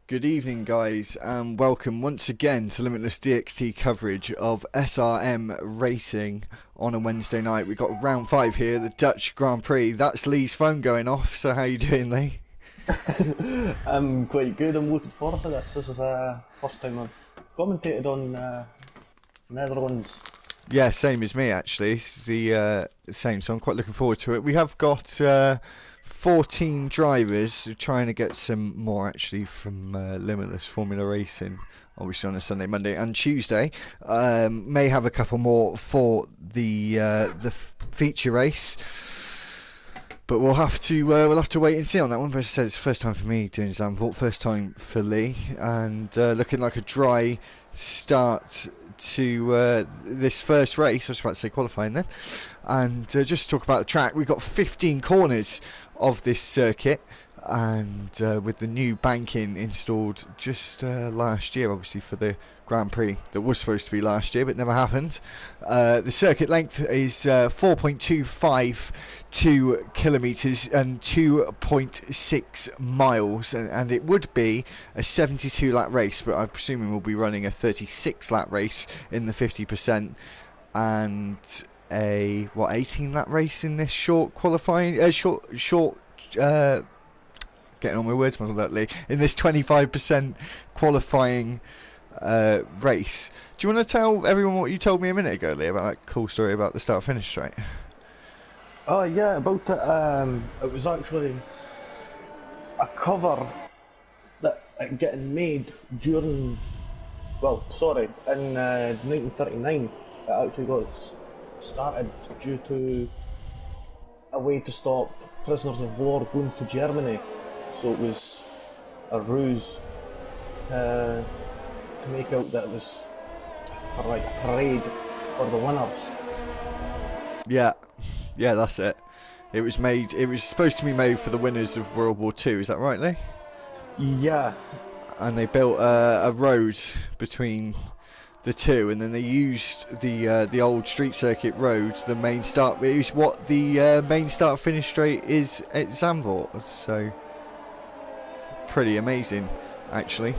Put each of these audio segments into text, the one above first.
Good evening, guys, and welcome once again to Limitless DxT coverage of SRM Racing on a Wednesday night. We've got round 5 here, the Dutch Grand Prix. That's Lee's phone going off, so how you doing, Lee? I'm quite good. I'm looking forward to this. This is the first time I've commentated on Netherlands. Yeah, same as me, actually. It's the same, so I'm quite looking forward to it. We have got 14 drivers trying to get some more, actually, from Limitless Formula Racing, obviously on a Sunday, Monday and Tuesday. May have a couple more for the feature race. But we'll have to wait and see on that one. But as I said, it's the first time for me doing Zandvoort, first time for Lee, and looking like a dry start to this first race. I was about to say qualifying then. And just to talk about the track, we've got 15 corners of this circuit, and with the new banking installed just last year, obviously for the Grand Prix that was supposed to be last year but never happened. The circuit length is 4.252 kilometres and 2.6 miles, and it would be a 72 lap race, but I'm presuming we'll be running a 36 lap race in the 50% and a 18 lap race in this short qualifying getting on my words, Lee, in this 25% qualifying race. Do you want to tell everyone what you told me a minute ago, Lee, about that cool story about the start finish straight? Oh yeah, about it. It was actually a cover that getting made during, in 1939. It actually got started due to a way to stop prisoners of war going to Germany. So it was a ruse to make out that it was like a parade for the winners. Yeah, that's it. It was supposed to be made for the winners of World War II. Is that right, Lee? Yeah. And they built a road between the two, and then they used the old street circuit roads, the main start. It was what the main start finish straight is at Zandvoort. So pretty amazing, actually,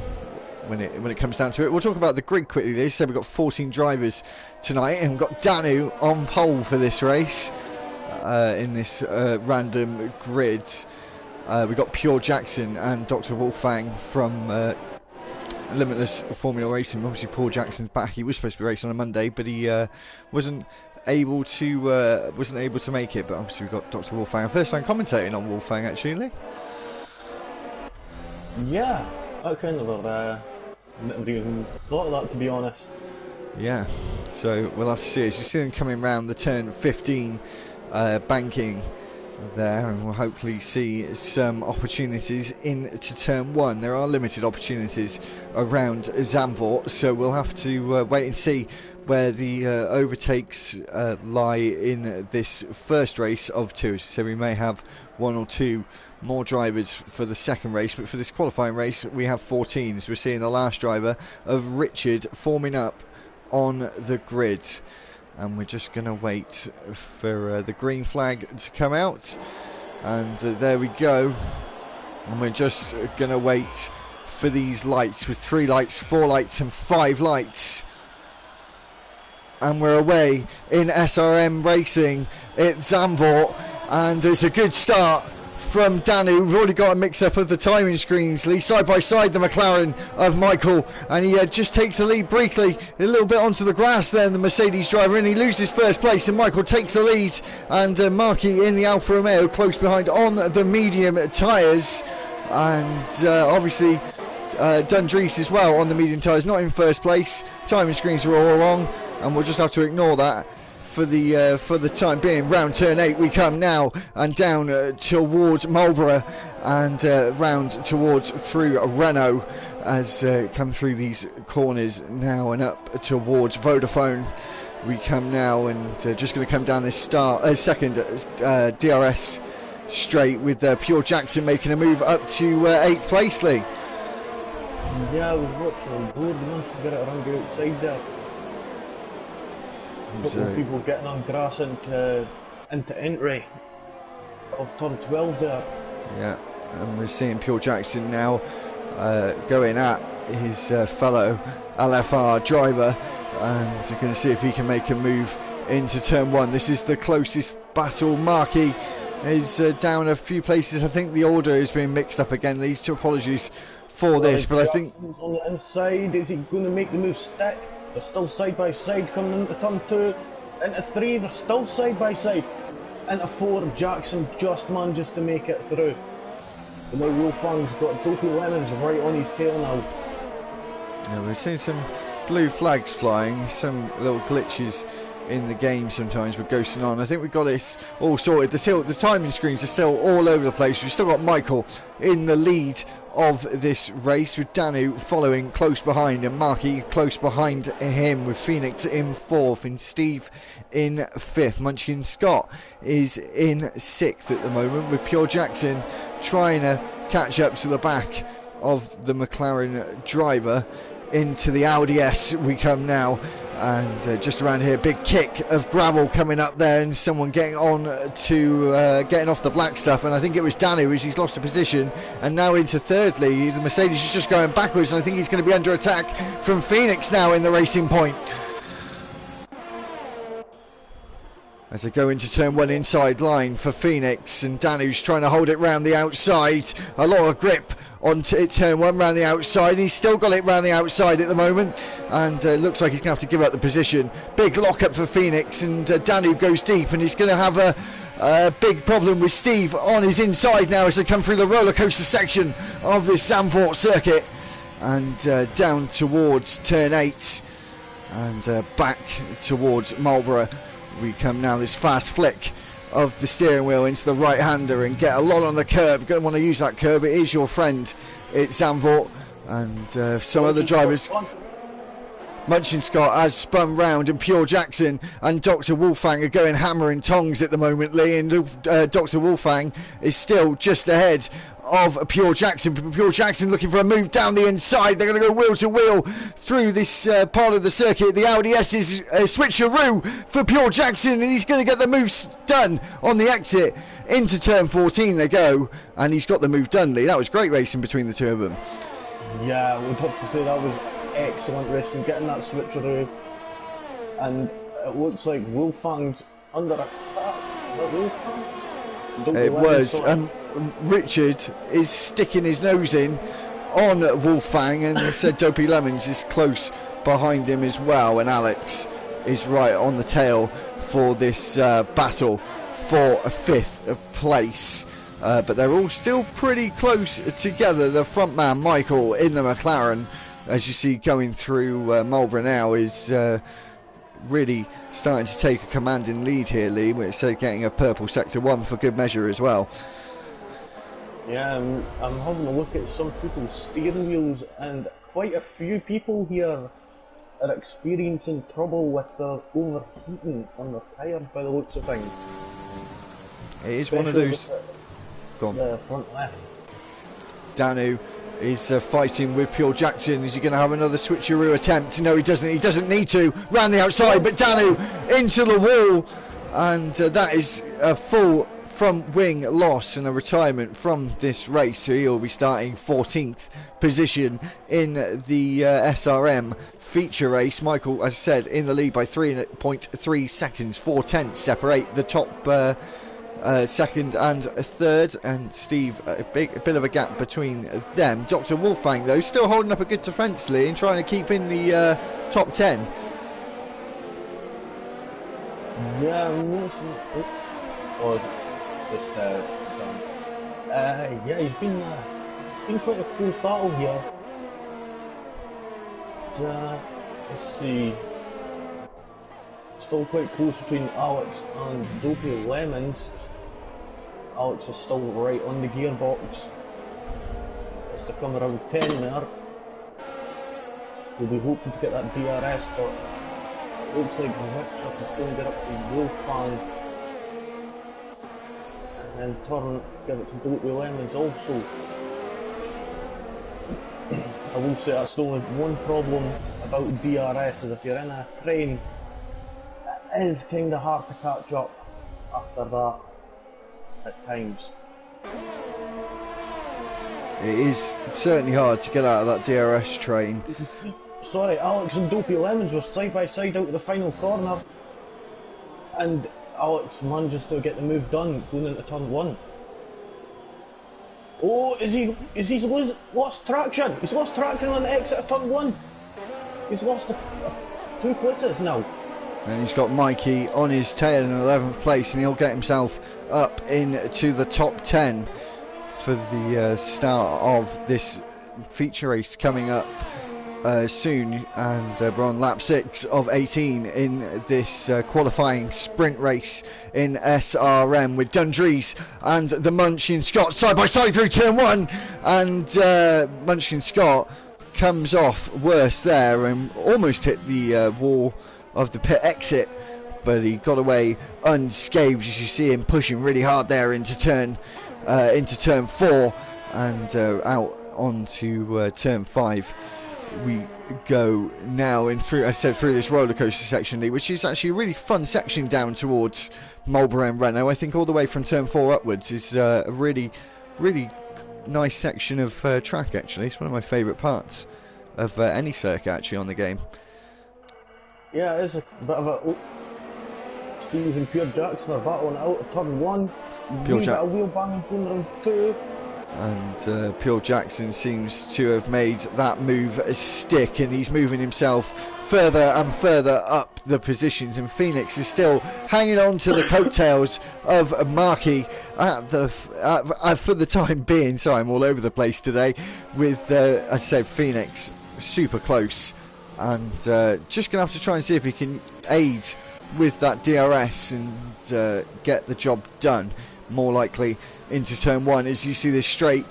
when it comes down to it. We'll talk about the grid quickly. They said we've got 14 drivers tonight, and we've got Danu on pole for this race in this random grid. We've got Pure Jackson and Dr. Wolfgang from Limitless Formula Racing. Obviously, Paul Jackson's back. He was supposed to be racing on a Monday, but he wasn't able to make it. But obviously, we've got Dr. Wolfgang, first time commentating on Wolfgang, actually, Lee. Yeah, I kind of never even thought of that, to be honest. Yeah, so we'll have to see. As you see them coming round the turn 15 banking there, and we'll hopefully see some opportunities into turn 1. There are limited opportunities around Zandvoort, so we'll have to wait and see where the overtakes lie in this first race of 2. So we may have 1 or 2 more drivers for the second race, but for this qualifying race we have 14. So we're seeing the last driver of Richard forming up on the grid, and we're just going to wait for the green flag to come out, and there we go. And we're just going to wait for these lights, with 3 lights, 4 lights and 5 lights, and we're away in SRM Racing at Zandvoort, and it's a good start from Danu. We've already got a mix-up of the timing screens. Lee side by side the McLaren of Michael, and he just takes the lead briefly a little bit onto the grass then, the Mercedes driver, and he loses first place, and Michael takes the lead, and Marky in the Alfa Romeo close behind on the medium tyres, and obviously Dundrees as well on the medium tyres, not in first place. Timing screens are all wrong, and we'll just have to ignore that for the time being. Round turn 8 we come now, and down towards Marlborough, and round towards through Renault, as come through these corners now, and up towards Vodafone we come now, and just going to come down this second DRS straight, with Pure Jackson making a move up to 8th place, Lee. Yeah, I was watching the board. Once you get it around the outside there, couple of people getting on grass into entry of turn 12 there. Yeah, and we're seeing Pure Jackson now going at his fellow LFR driver, and we're going to see if he can make a move into turn 1. This is the closest battle. Markey is down a few places. I think the order is being mixed up again. These two, apologies for this, but I think on the inside, is he going to make the move stick? They're still side by side coming into turn 2, into 3, they're still side by side, into 4, Jackson just manages to make it through. But now Wolfang's got Dopey Lemons right on his tail now. Yeah, we're seeing some blue flags flying, some little glitches in the game sometimes with ghosting on. I think we've got this all sorted. The timing screens are still all over the place. We've still got Michael in the lead of this race, with Danu following close behind and Markey close behind him, with Phoenix in 4th and Steve in 5th. Munchkin Scott is in 6th at the moment, with Pure Jackson trying to catch up to the back of the McLaren driver. Into the Audi S we come now, and just around here, big kick of gravel coming up there, and someone getting on to getting off the black stuff, and I think it was Danu as he's lost a position, and now into 3rd lead. The Mercedes is just going backwards, and I think he's going to be under attack from Phoenix now in the Racing Point. As they go into turn 1, inside line for Phoenix, and Danu's trying to hold it round the outside. A lot of grip on turn 1 round the outside. He's still got it round the outside at the moment, and looks like he's going to have to give up the position. Big lock up for Phoenix, and Danu goes deep, and he's going to have a big problem with Steve on his inside now as they come through the roller coaster section of this Zandvoort circuit, and down towards turn 8 and back towards Marlborough we come now. This fast flick of the steering wheel into the right hander and get a lot on the curb. You're going to want to use that curb. It is your friend. It's Zandvoort, and some other drivers. Munchkin Scott has spun round, and Pure Jackson and Dr. Wolfang are going hammer and tongs at the moment, Lee, and Dr. Wolfang is still just ahead of Pure Jackson. Pure Jackson looking for a move down the inside. They're going to go wheel to wheel through this part of the circuit. The Audi S is a switcheroo for Pure Jackson, and he's going to get the moves done on the exit. Into turn 14 they go, and he's got the move done, Lee. That was great racing between the two of them. Yeah, we'd have to say that was excellent racing, getting that switcheroo, and it looks like Wolfang's under attack. It was. Richard is sticking his nose in on Wolfang, and said Dopey Lemons is close behind him as well, and Alex is right on the tail for this battle for a 5th place. But they're all still pretty close together. The front man Michael in the McLaren, as you see going through Marlborough now, is really starting to take a commanding lead here, Lee. We're getting a purple sector 1 for good measure as well. Yeah, I'm having a look at some people's steering wheels, and quite a few people here are experiencing trouble with the overheating on their tyres by the looks of things. It is one of those. Go on. The front left. Danu is fighting with Pure Jackson. Is he going to have another switcheroo attempt? No, he doesn't. He doesn't need to. Round the outside, but Danu into the wall, and that is a full front wing loss and a retirement from this race. So he'll be starting 14th position in the SRM feature race. Michael, as I said, in the lead by 3.3 seconds. 4/10 separate the top second and third, and Steve a bit of a gap between them. Dr. Wolfang though still holding up a good defence, Lee, and trying to keep in the top 10. Yeah, I'm noticing. Oh, it's just done. Yeah, it's been quite a close battle here. Let's see. Still quite close between Alex and Dopey Lemons. Alex is still right on the gearbox. As they come around 10 there, we'll be hoping to get that DRS, but it looks like Richard is going to get up to Wolfang and then turn, give it to Dopey Lemons also. I will say that's the only one problem about DRS, is if you're in a train, it is kind of hard to catch up after that at times. It is certainly hard to get out of that DRS train. Sorry, Alex and Dopey Lemons were side by side out of the final corner, and Alex manages to get the move done going into turn 1. Oh, is he lost traction? He's lost traction on the exit of turn 1. He's lost 2 places now. And he's got Mikey on his tail in 11th place, and he'll get himself up into the top 10 for the start of this feature race coming up soon. And we're on lap 6 of 18 in this qualifying sprint race in SRM, with Dundrees and the Munchkin Scott side by side through turn 1, and Munchkin Scott comes off worse there and almost hit the wall of the pit exit, but he got away unscathed, as you see him pushing really hard there into turn 4 and out onto turn 5 we go now, in through, as I said, through this roller coaster section, Lee, which is actually a really fun section down towards Marlborough and Renault. I think all the way from turn 4 upwards is a really nice section of track. Actually, it's one of my favourite parts of any circuit actually on the game. Yeah, it is a bit of a... Steve and Pierre Jackson are battling out of turn 1. Bit of wheel banging going round 2. And Pure Jackson seems to have made that move stick, and he's moving himself further and further up the positions, and Phoenix is still hanging on to the coattails of Markey for the time being. Sorry, I'm all over the place today with, as I said, Phoenix super close, and just going to have to try and see if he can aid with that DRS and get the job done. More likely into turn 1, as you see this straight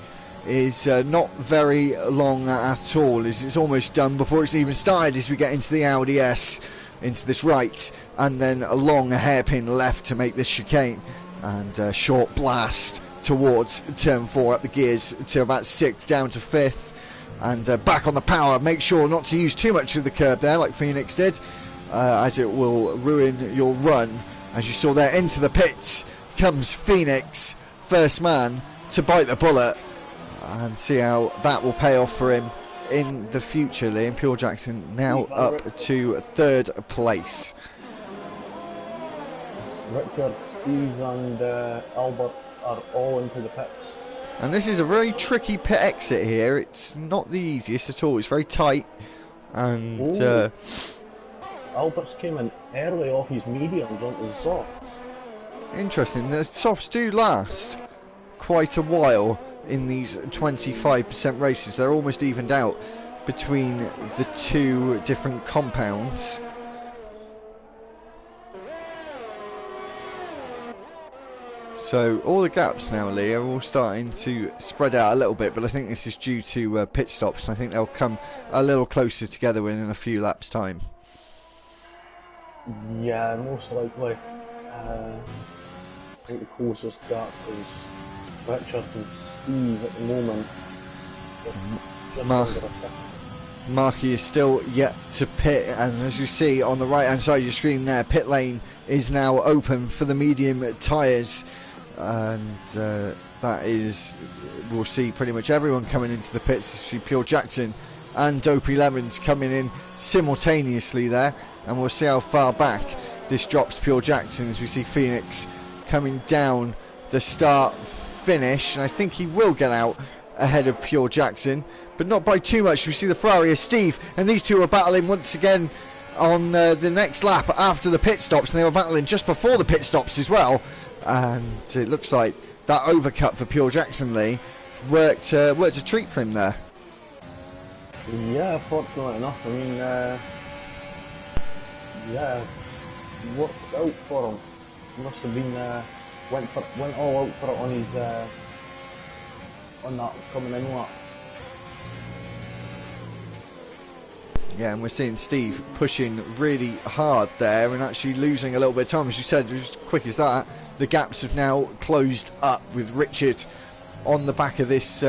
is not very long at all, as it's almost done before it's even started, as we get into the Audi S, into this right, and then a long hairpin left to make this chicane, and a short blast towards turn 4 up the gears to about 6th down to 5th, and back on the power. Make sure not to use too much of the curb there like Phoenix did, as it will ruin your run. As you saw there, into the pits comes Phoenix, first man to bite the bullet, and see how that will pay off for him in the future. Liam Pure Jackson now up to 3rd place. Richard, Steve and Albert are all into the pits. And this is a very tricky pit exit here. It's not the easiest at all. It's very tight, and Albert's came in early off his mediums onto the softs. Interesting. The softs do last quite a while in these 25% races. They're almost evened out between the 2 different compounds. So all the gaps now, Lee, are all starting to spread out a little bit, but I think this is due to pit stops. I think they'll come a little closer together within a few laps' time. Yeah, most likely. I think the closest gap is Richard and Steve at the moment. Markey is still yet to pit, and as you see on the right hand side of your screen there, pit lane is now open for the medium tyres, and that is, we'll see pretty much everyone coming into the pits. See Pure Jackson and Dopey Lemons coming in simultaneously there, and we'll see how far back this drops Pure Jackson, as we see Phoenix coming down the start finish, and I think he will get out ahead of Pure Jackson, but not by too much. We see the Ferrari of Steve, and these two are battling once again on the next lap after the pit stops, and they were battling just before the pit stops as well, and it looks like that overcut for Pure Jackson, Lee, worked a treat for him there. Yeah, fortunately enough. I mean, yeah, worked out for him. Must have been went all out for it on his on that coming in lap. Yeah, and we're seeing Steve pushing really hard there and actually losing a little bit of time. As you said, as quick as that, the gaps have now closed up with Richard on the back of this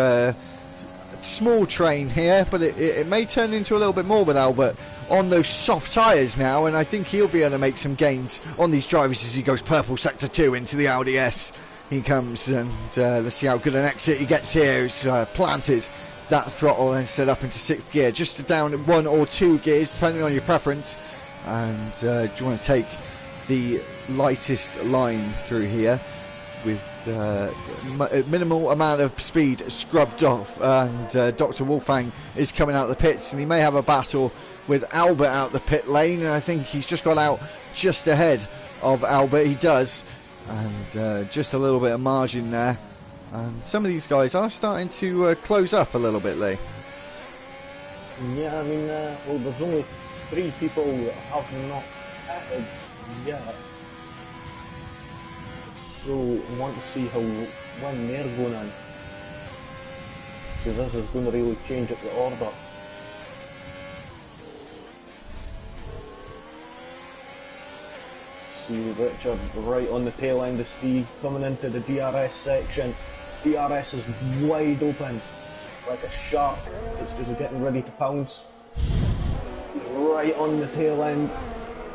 small train here, but it may turn into a little bit more with Albert on those soft tyres now, and I think he'll be able to make some gains on these drivers as he goes purple sector 2 into the Audi S, he comes, and let's see how good an exit he gets here. He's planted that throttle and set up into 6th gear, just down 1 or 2 gears depending on your preference. And do you want to take the lightest line through here with minimal amount of speed scrubbed off, and Dr. Wolfgang is coming out of the pits, and he may have a battle with Albert out the pit lane, and I think he's just got out just ahead of Albert. He does, and just a little bit of margin there, and some of these guys are starting to close up a little bit, Lee. Yeah, I mean, well, there's only 3 people that have not pitted yet, so I want to see when they're going in, because this is going to really change up the order. See Richard right on the tail end of Steve coming into the DRS section. DRS is wide open like a shark. It's just getting ready to pounce. He's right on the tail end,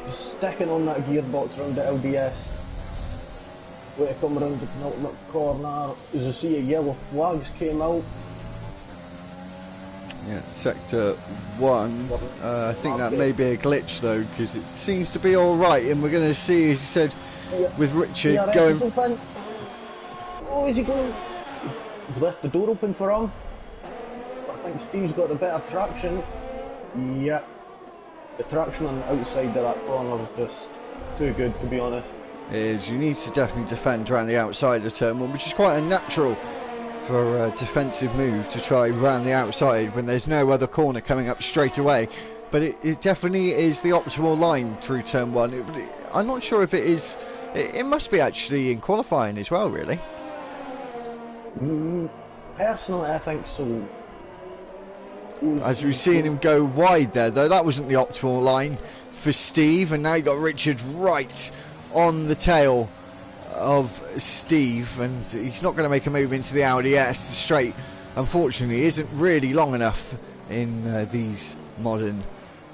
just sticking on that gearbox around the LDS. Way to come around the penultimate corner. As you see, yellow flags came out. Yeah, sector 1. I think that may be a glitch though, because it seems to be alright, and we're going to see, as you said, with Richard going. Oh, is he going? He's left the door open for him. I think Steve's got the better traction. Yeah, the traction on the outside of that corner is just too good, to be honest. Is you need to definitely defend around the outside of turn 1, which is quite a natural for a defensive move to try round the outside when there's no other corner coming up straight away. But it definitely is the optimal line through turn 1. I'm not sure if it is. It must be actually in qualifying as well, really. Personally, I think so. As we've seen him go wide there, though, that wasn't the optimal line for Steve, and now you got Richard right on the tail of Steve, and he's not going to make a move into the Audi S. The straight, unfortunately, isn't really long enough in these modern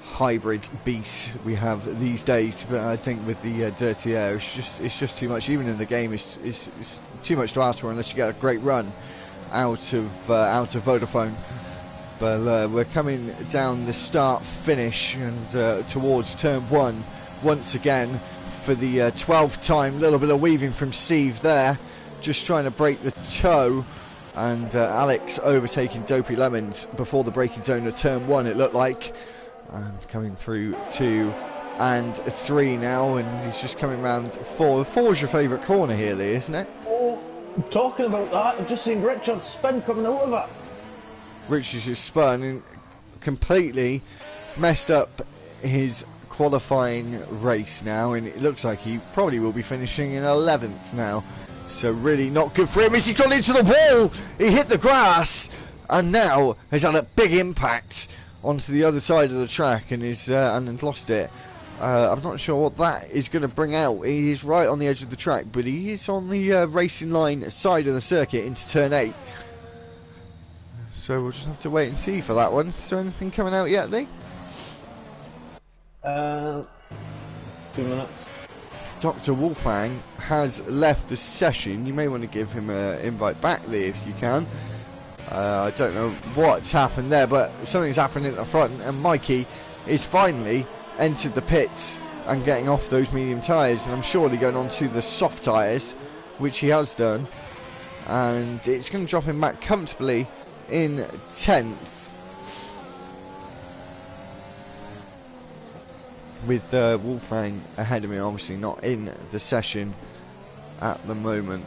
hybrid beasts we have these days. But I think with the dirty air, it's just too much. Even in the game, it's too much to ask for unless you get a great run out of Vodafone. But we're coming down the start finish and towards turn 1 once again for the 12th time. A little bit of weaving from Steve there, just trying to break the toe, and Alex overtaking Dopey Lemons before the braking zone of turn 1, it looked like, and coming through 2 and 3 now, and he's just coming round 4. 4's your favourite corner here, Lee, isn't it? Oh, talking about that, I've just seen Richard's spin coming out of it. Richard's just spun and completely messed up his qualifying race now, and it looks like he probably will be finishing in 11th now, so really not good for him as he got into the wall. He hit the grass and now has had a big impact onto the other side of the track and is and lost it. I'm not sure what that is going to bring out. He is right on the edge of the track, but he is on the racing line side of the circuit into turn 8, so we'll just have to wait and see for that one. Is there anything coming out yet, Lee? 2 minutes. Dr. Wolfgang has left the session. You may want to give him an invite back, Lee, if you can. I don't know what's happened there, but something's happened at the front, and Mikey is finally entered the pits and getting off those medium tyres, and I'm surely going on to the soft tyres, which he has done, and it's going to drop him back comfortably in 10th. With Wolfgang ahead of me, obviously not in the session at the moment.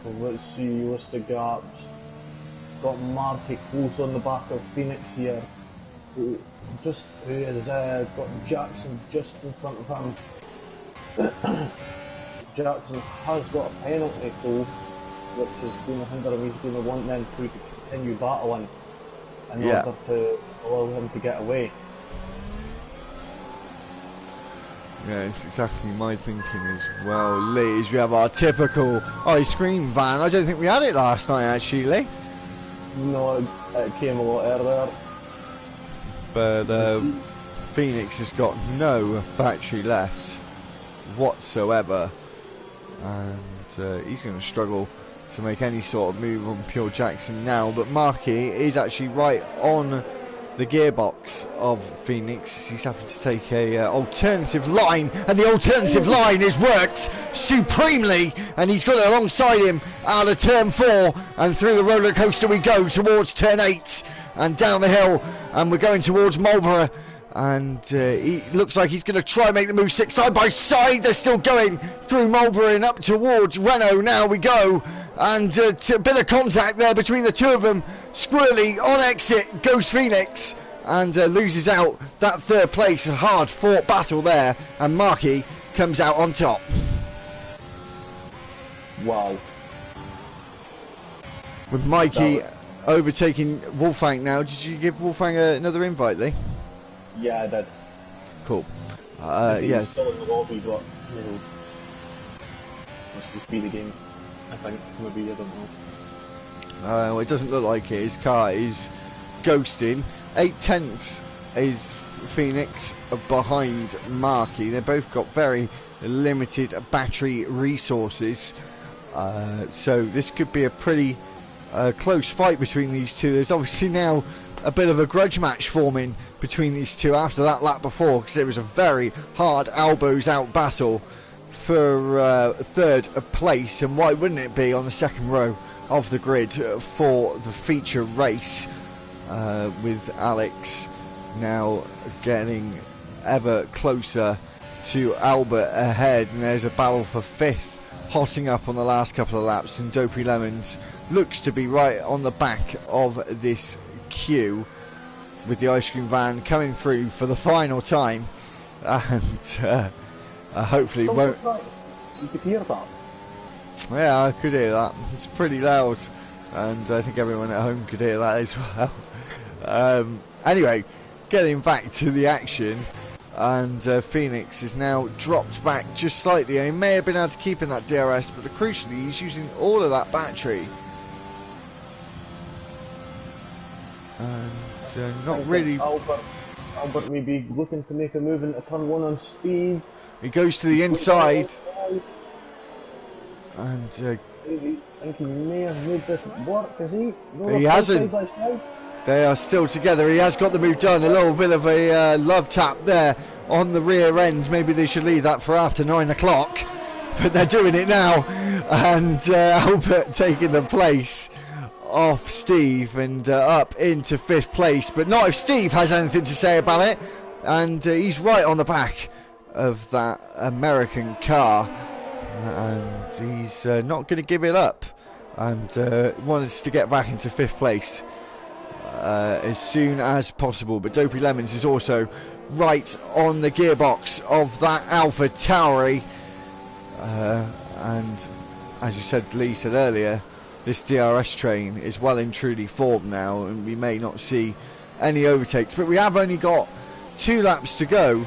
Well, let's see what's the gaps. Got Marty close on the back of Phoenix here. Who has got Jackson just in front of him. Jackson has got a penalty though, which is going to hinder him. He's going to want them to continue battling in order to allow him to get away. Yeah, it's exactly my thinking as well, Lee, as we have our typical ice cream van. I don't think we had it last night, actually, Lee. No, it came a lot earlier. but Phoenix has got no battery left whatsoever, and he's going to struggle to make any sort of move on Pure Jackson now. But Markey is actually right on the gearbox of Phoenix. He's having to take a alternative line, and the alternative line has worked supremely, and he's got it alongside him out of turn 4, and through the roller coaster we go towards turn 8 and down the hill, and we're going towards Marlborough. And he looks like he's going to try and make the move 6 side by side. They're still going through Marlborough and up towards Renault. Now we go, and a bit of contact there between the two of them. Squirrely on exit goes Phoenix, and loses out that 3rd place. A hard fought battle there, and Markey comes out on top. Wow. With Mikey overtaking Wolfgang now. Did you give Wolfgang another invite, Lee? Yeah, I did. Cool. Yes. Still in the lobby, but you know, must just be the game. I think maybe I don't know. Well, it doesn't look like it. His car is ghosting. 8/10 is Phoenix behind Markey. They both got very limited battery resources, so this could be a pretty close fight between these two. There's obviously now a bit of a grudge match forming between these two after that lap before, because it was a very hard elbows out battle for 3rd place, and why wouldn't it be on the 2nd row of the grid for the feature race, with Alex now getting ever closer to Albert ahead, and there's a battle for 5th hotting up on the last couple of laps, and Dopey Lemons looks to be right on the back of this queue, with the ice cream van coming through for the final time, and hopefully won't. You could hear that. Yeah, I could hear that. It's pretty loud, and I think everyone at home could hear that as well. Anyway, getting back to the action, and Phoenix is now dropped back just slightly. He may have been able to keep in that DRS, but crucially he's using all of that battery. And not really. Albert may be looking to make a move into turn 1 on Steve. He goes to the inside, and I think he may have made this work, has he? No, he hasn't. Side by side. They are still together. He has got the move done. A little bit of a love tap there on the rear end. Maybe they should leave that for after 9 o'clock, but they're doing it now. And Albert taking the place off Steve, and up into 5th place, but not if Steve has anything to say about it. And he's right on the back of that American car, and he's not going to give it up, and wants to get back into 5th place as soon as possible. But Dopey Lemons is also right on the gearbox of that Alpha Tauri, and as you said, Lee said earlier, this DRS train is well and truly formed now, and we may not see any overtakes, but we have only got 2 laps to go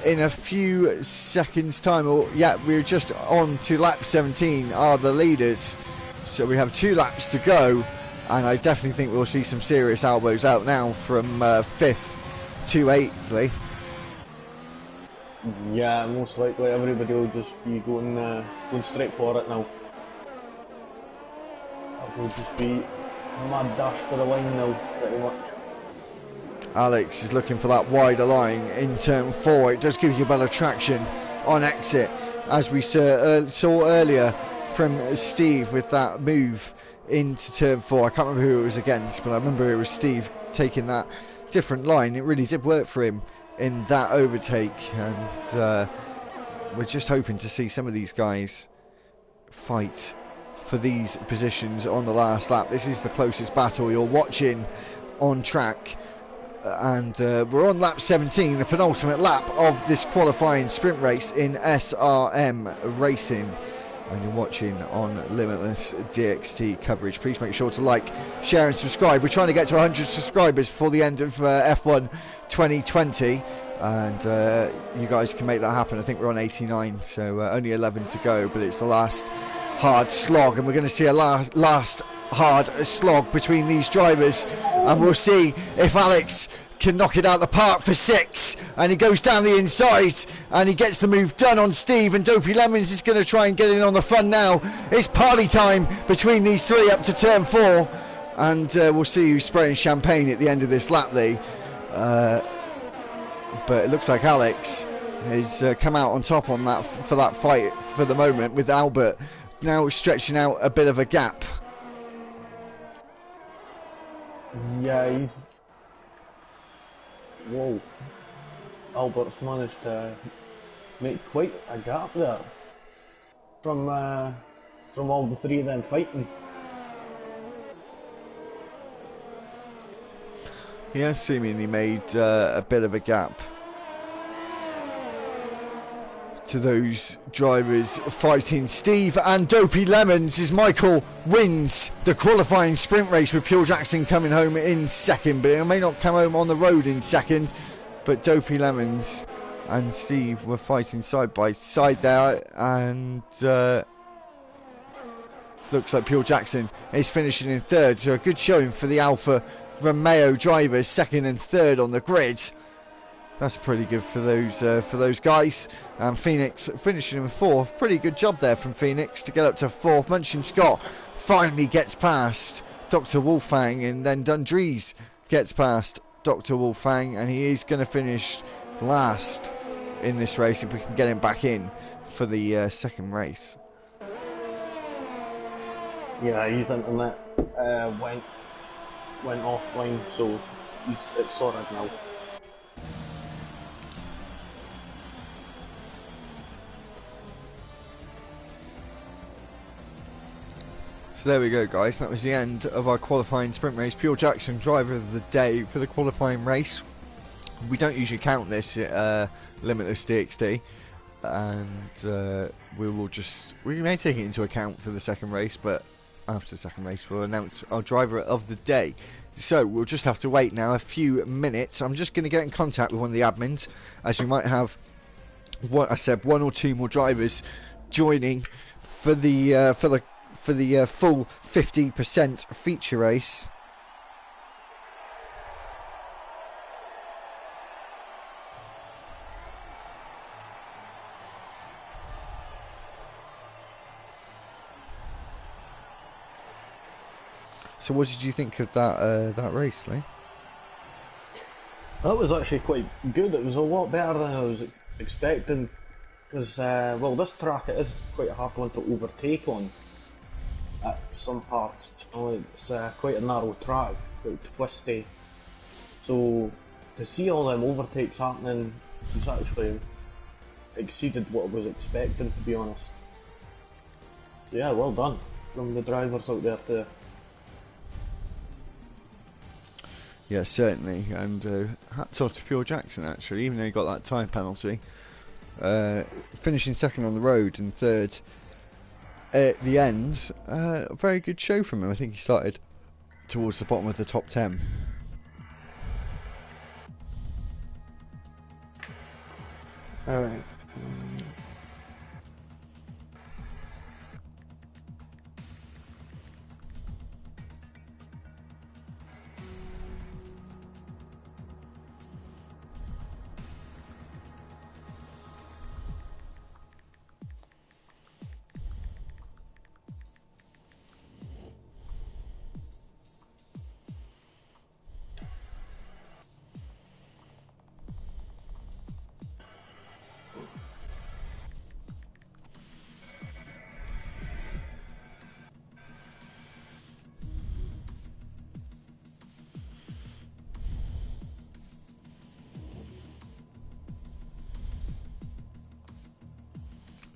in a few seconds time. Or yeah, we're just on to lap 17 are the leaders, so we have 2 laps to go, and I definitely think we'll see some serious elbows out now from 5th to 8th, Lee. Yeah, most likely everybody will just be going straight for it now. It will just be a mad dash for the line now, pretty much. Alex is looking for that wider line in turn 4. It does give you better traction on exit, as we saw earlier from Steve with that move into turn 4. I can't remember who it was against, but I remember it was Steve taking that different line. It really did work for him in that overtake, and we're just hoping to see some of these guys fight for these positions on the last lap. This is the closest battle you're watching on track, and we're on lap 17, the penultimate lap of this qualifying sprint race in SRM Racing, and you're watching on Limitless DxT coverage. Please make sure to like, share and subscribe. We're trying to get to 100 subscribers before the end of F1 2020, and you guys can make that happen. I think we're on 89, so only 11 to go, but it's the last hard slog, and we're going to see a last hard slog between these drivers, and we'll see if Alex can knock it out of the park for 6, and he goes down the inside and he gets the move done on Steve, and Dopey Lemons is going to try and get in on the front now. It's party time between these three up to turn 4, and we'll see who's spraying champagne at the end of this lap, Lee. But it looks like Alex has come out on top on that for that fight for the moment, with Albert now stretching out a bit of a gap. Yeah, he's... Whoa. Albert's managed to make quite a gap there from all the three of them fighting. He has seemingly made a bit of a gap to those drivers fighting Steve and Dopey Lemons, as Michael wins the qualifying sprint race, with Pure Jackson coming home in second, but he may not come home on the road in second. But Dopey Lemons and Steve were fighting side by side there, and looks like Pure Jackson is finishing in third, so a good showing for the Alfa Romeo drivers, second and third on the grid. That's pretty good for those guys. And Phoenix finishing in fourth. Pretty good job there from Phoenix to get up to fourth. Munchin Scott finally gets past Dr. Wolfgang, and then Dundrees gets past Dr. Wolfgang, and he is going to finish last in this race if we can get him back in for the second race. Yeah, his internet went offline, so it's sorted now. So there we go, guys. That was the end of our qualifying sprint race. Pure Jackson, driver of the day for the qualifying race. We don't usually count this at Limitless DxT, and we may take it into account for the second race, but after the second race we'll announce our driver of the day. So we'll just have to wait now a few minutes. I'm just going to get in contact with one of the admins, as we might have, what I said, one or two more drivers joining for the full 50% feature race. So what did you think of that race, Lee? That was actually quite good. It was a lot better than I was expecting, because well, this track, it is quite a hard one to overtake on at some parts. It's quite a narrow track, quite twisty. So to see all them overtakes happening, it's actually exceeded what I was expecting, to be honest. Yeah, well done from the drivers out there too. Yeah, certainly, and hats off to Pure Jackson, actually, even though he got that time penalty. Finishing second on the road and third at the end. A very good show from him. I think he started towards the bottom of the top 10. Alright.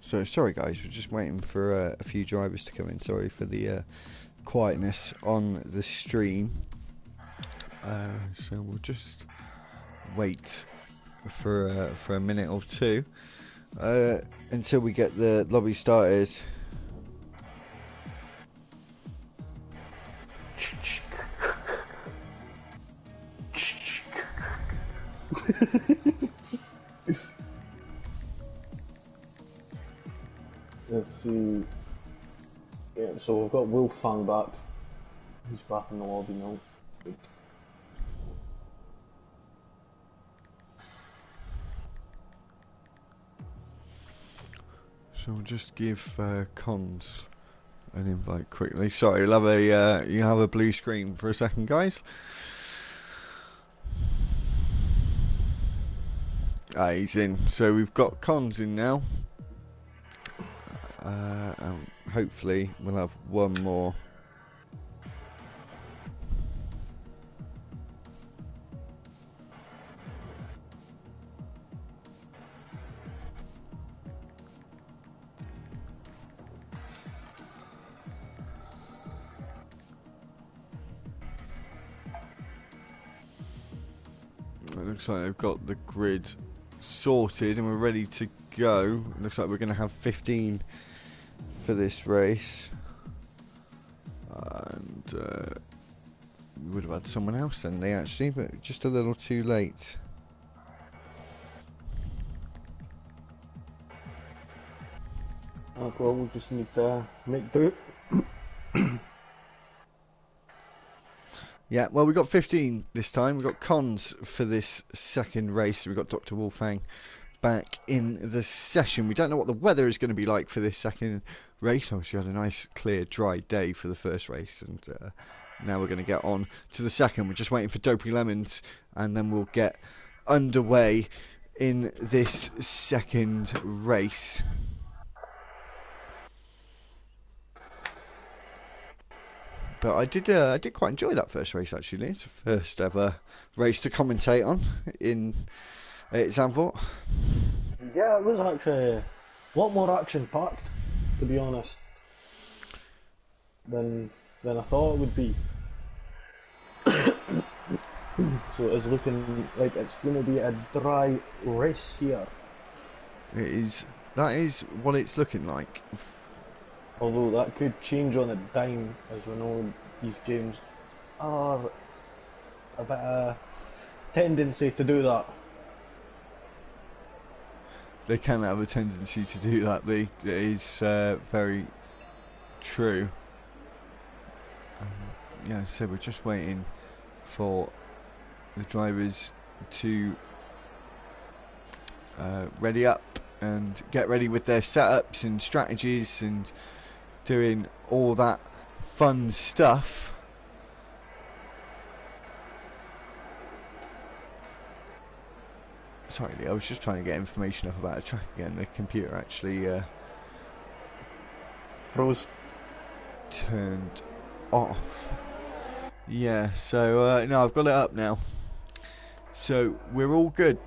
So sorry guys, we're just waiting for a few drivers to come in. Sorry for the quietness on the stream. So we'll just wait for a minute or two until we get the lobby started. Let's see. Yeah, so we've got Wolfgang back. He's back in the lobby now. Good. So we'll just give Cons an invite quickly. Sorry, you'll have a you have a blue screen for a second, guys. He's in. So we've got Cons in now. Hopefully we'll have one more. It looks like they've got the grid sorted and we're ready to go. It looks like we're going to have 15 for this race. And we would have had someone else then, they actually, but just a little too late. Well, we'll just need to make do. Yeah, well, we got 15 this time. We got Cons for this second race. We got Dr. Wolfgang back in the session. We don't know what the weather is going to be like for this second race. Obviously, we had a nice, clear, dry day for the first race, and now we're going to get on to the second. We're just waiting for Dopey Lemons, and then we'll get underway in this second race. But I did quite enjoy that first race, actually. It's the first ever race to commentate on in Zandvoort. Yeah, it was actually a lot more action-packed, to be honest, than I thought it would be. So it's looking like it's going to be a dry race here. It is. That is what it's looking like. Although that could change on a dime, as we know these games are a bit of tendency to do that. They can have a tendency to do that. It is very true. Yeah, so we're just waiting for the drivers to ready up and get ready with their setups and strategies and doing all that fun stuff. Sorry, Lee, I was just trying to get information up about a track again. The computer actually Froze. turned off. Yeah, so no, I've got it up now. So we're all good.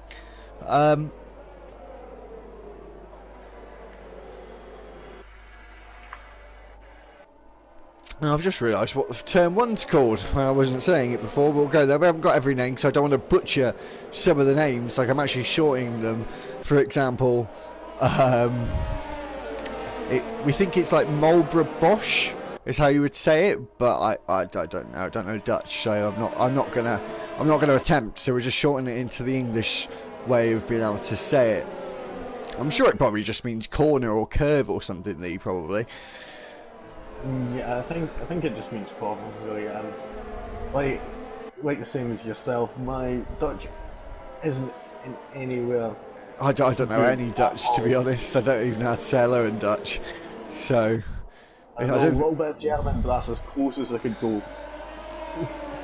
Now I've just realised what turn one's called. I wasn't saying it before, but we'll go there. We haven't got every name because I don't want to butcher some of the names. Like I'm actually shortening them. For example, we think it's like Marlborough Bosch is how you would say it, but I don't know. I don't know Dutch, so I'm not gonna attempt. So we're just shortening it into the English way of being able to say it. I'm sure it probably just means corner or curve or something. Lee, probably. Yeah, I think it just means problem, really. Like the same as yourself, my Dutch isn't in anywhere. I don't know any Dutch, to be honest. I don't even know how to say hello in Dutch. So I know a little bit of German, but that's as close as I could go.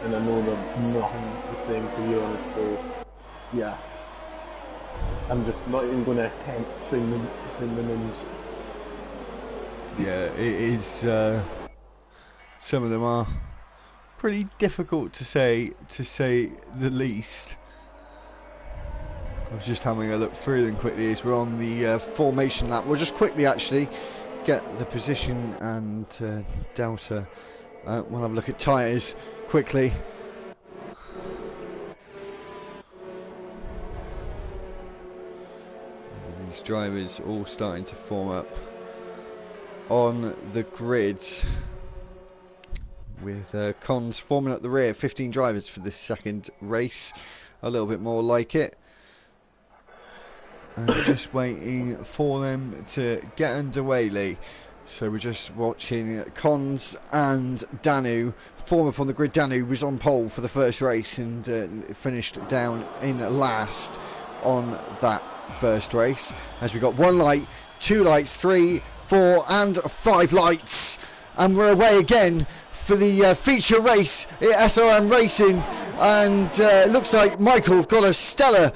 And I know they're nothing the same, to be honest. So yeah, I'm just not even going to attempt saying the names. Yeah, it is. Some of them are pretty difficult to say the least. I was just having a look through them quickly as we're on the formation lap. We'll just quickly actually get the position and delta. We'll have a look at tyres quickly. These drivers all starting to form up on the grid, with Cons forming at the rear. 15 drivers for this second race, a little bit more like it, and just waiting for them to get underway, Lee. So we're just watching Cons and Danu form up on the grid. Danu was on pole for the first race and finished down in last on that first race, as we got 1 light, 2 lights, 3, 4 and 5 lights, and we're away again for the feature race at SRM Racing, and looks like Michael got a stellar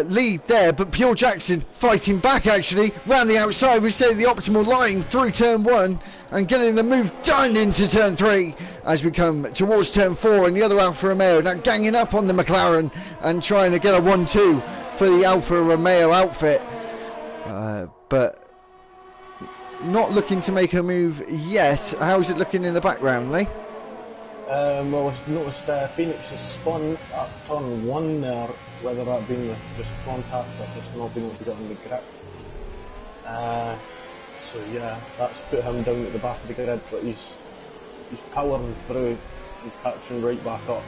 lead there, but Pure Jackson fighting back actually round the outside. We say the optimal line through turn 1 and getting the move done into turn 3 as we come towards turn 4, and the other Alfa Romeo now ganging up on the McLaren and trying to get a 1-2 for the Alfa Romeo outfit, but not looking to make a move yet. How's it looking in the background, Lee? Well, I've noticed Phoenix has spun at turn 1 there, whether that being with just contact or just not being able to get on the grip. So yeah, that's put him down at the back of the grid, but he's powering through and catching right back up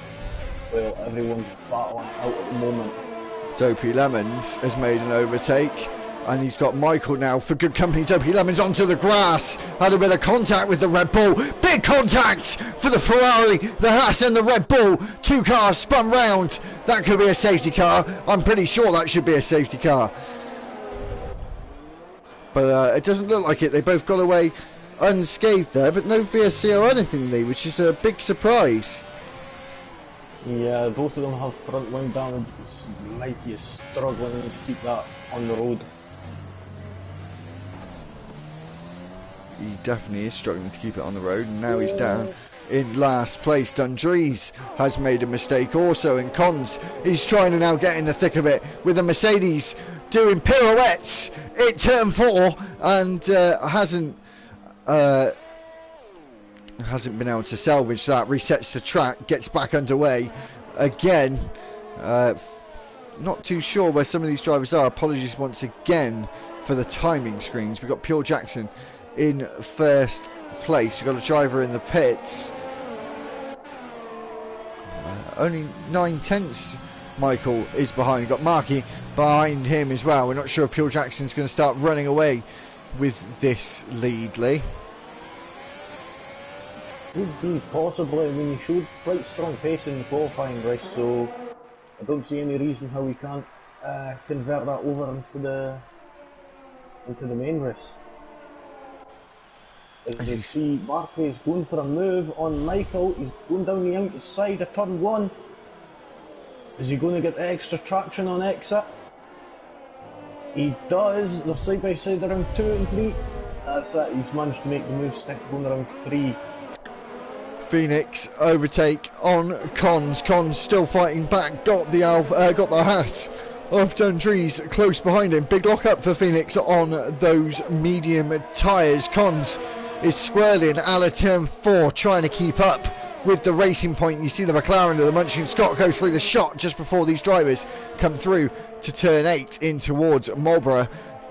while everyone's battling out at the moment. Dopey Lemons has made an overtake, and he's got Michael now for good company. Dopey Lemons onto the grass, had a bit of contact with the Red Bull, big contact for the Ferrari, the Haas and the Red Bull. 2 cars spun round. That could be a safety car. I'm pretty sure that should be a safety car, but it doesn't look like it. They both got away unscathed there, but no VSC or anything, Lee, which is a big surprise. Yeah, both of them have front wing damage. Mikey is struggling to keep that on the road. He definitely is struggling to keep it on the road, and now he's down in last place. Dundrees has made a mistake also in cons. He's trying to now get in the thick of it with a Mercedes doing pirouettes at turn 4, and hasn't been able to salvage that. Resets the track, gets back underway again. Not too sure where some of these drivers are. Apologies once again for the timing screens. We've got Pure Jackson in first place. We've got a driver in the pits. Only 9/10 Michael is behind. We've got Markey behind him as well. We're not sure if Pure Jackson's going to start running away with this lead, Lee. Would be possibly. I mean, he showed quite strong pace in the qualifying race, so I don't see any reason how we can't convert that over into the main race. As you see, Markey is going for a move on Michael. He's going down the outside of turn 1. Is he going to get extra traction on exit? He does. They're side by side around 2 and 3. That's it. He's managed to make the move stick going around 3. Phoenix overtake on Cons. Cons still fighting back. Got the Haas of Dundrees close behind him. Big lock up for Phoenix on those medium tyres. Cons is squarely out of turn 4, trying to keep up with the Racing Point. You see the McLaren of the Munchkin Scott go through the shot just before these drivers come through to turn 8 in towards Marlborough,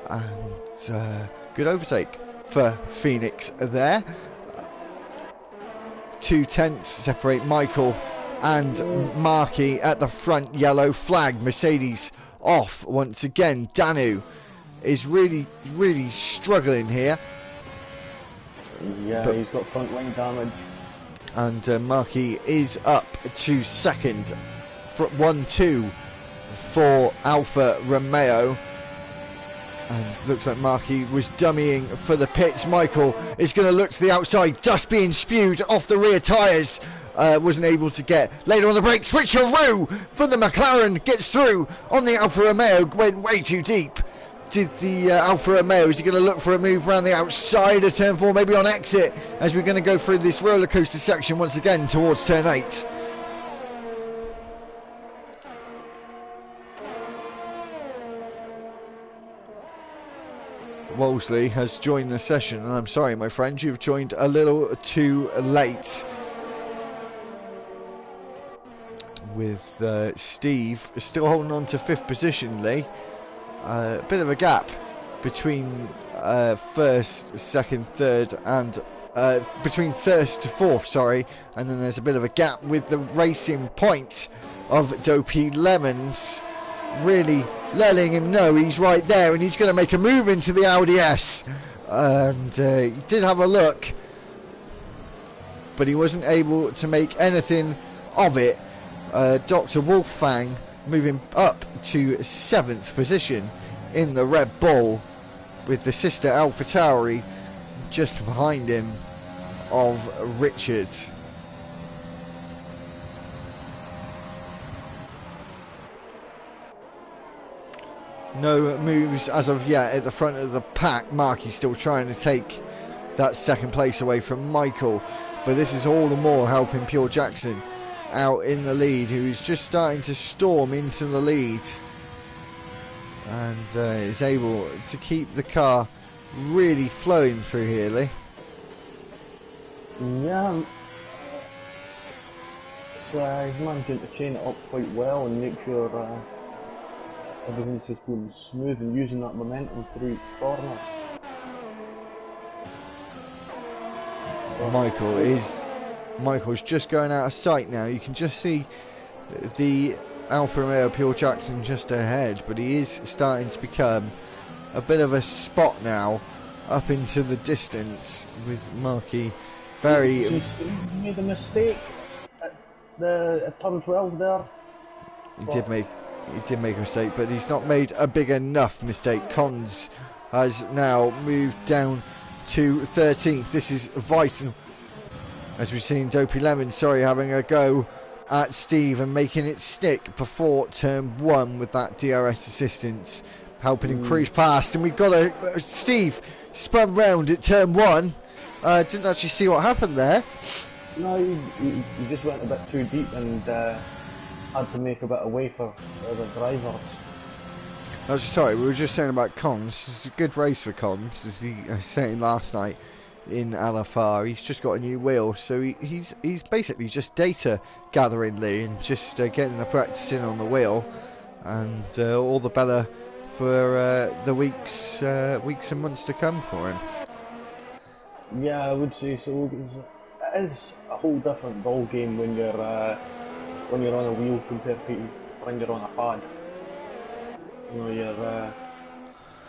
and good overtake for Phoenix there. 2 tenths separate Michael and Markey at the front. Yellow flag. Mercedes off once again. Danu is really struggling here. Yeah, but he's got front wing damage. And Markey is up to second. 1-2 for Alfa Romeo. And looks like Markey was dummying for the pits. Michael is going to look to the outside. Dust being spewed off the rear tyres. Wasn't able to get later on the brake. Switcheroo for the McLaren. Gets through on the Alfa Romeo. Went way too deep. Did the Alfa Romeo. Is he going to look for a move around the outside of turn 4? Maybe on exit. As we're going to go through this roller coaster section once again towards turn 8. Wolseley has joined the session, and I'm sorry my friend, you've joined a little too late. With Steve still holding on to 5th position, Lee. A bit of a gap between 1st, 2nd, 3rd, and between 1st to 4th, sorry, and then there's a bit of a gap with the Racing Point of Dopey Lemons. Really letting him know he's right there, and he's going to make a move into the Audi S. And he did have a look, but he wasn't able to make anything of it. Dr. Wolfgang moving up to 7th position in the Red Bull, with the sister AlphaTauri just behind him of Richard. No moves as of yet at the front of the pack. Marky's still trying to take that second place away from Michael, but this is all the more helping Pure Jackson out in the lead, who is just starting to storm into the lead and is able to keep the car really flowing through here, Lee. Yeah, so he's managing to chain it up quite well and make sure everything's just going smooth and using that momentum through each corner. Michael's just going out of sight now. You can just see the Alfa Romeo Pure Jackson just ahead, but he is starting to become a bit of a spot now up into the distance, with Marky very... He made a mistake at turn 12 there. He did make a mistake, but he's not made a big enough mistake. Cons has now moved down to 13th. This is vital, as we've seen Dopey Lemon, having a go at Steve and making it stick before turn 1 with that DRS assistance, helping him cruise past. And we've got Steve spun round at turn 1. Didn't actually see what happened there. No, he just went a bit too deep and had to make a bit of way for the drivers. Sorry, we were just saying about Cons. It's a good race for Cons, as he was saying last night in LFR. He's just got a new wheel, so he's basically just data gathering, Lee, and just getting the practice in on the wheel, and all the better for the weeks and months to come for him. Yeah, I would say so. It is a whole different ball game when you're on a wheel compared to when you're on a pad. You know,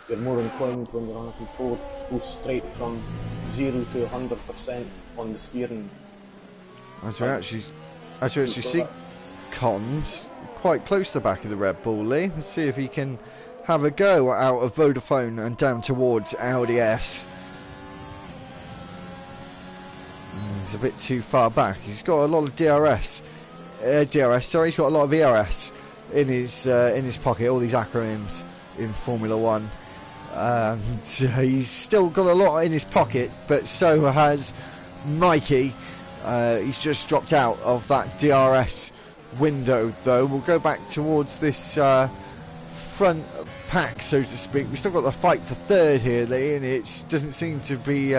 you're more inclined when you're on a control to go straight from 0 to 100% on the steering. As we actually see Cons quite close to the back of the Red Bull, Lee. Let's see if he can have a go out of Vodafone and down towards Audi S. He's a bit too far back. He's got a lot of he's got a lot of ERS in his pocket, all these acronyms in Formula 1. And he's still got a lot in his pocket, but so has Mikey. He's just dropped out of that DRS window, though. We'll go back towards this front pack, so to speak. We've still got the fight for third here, Lee, and it doesn't seem to be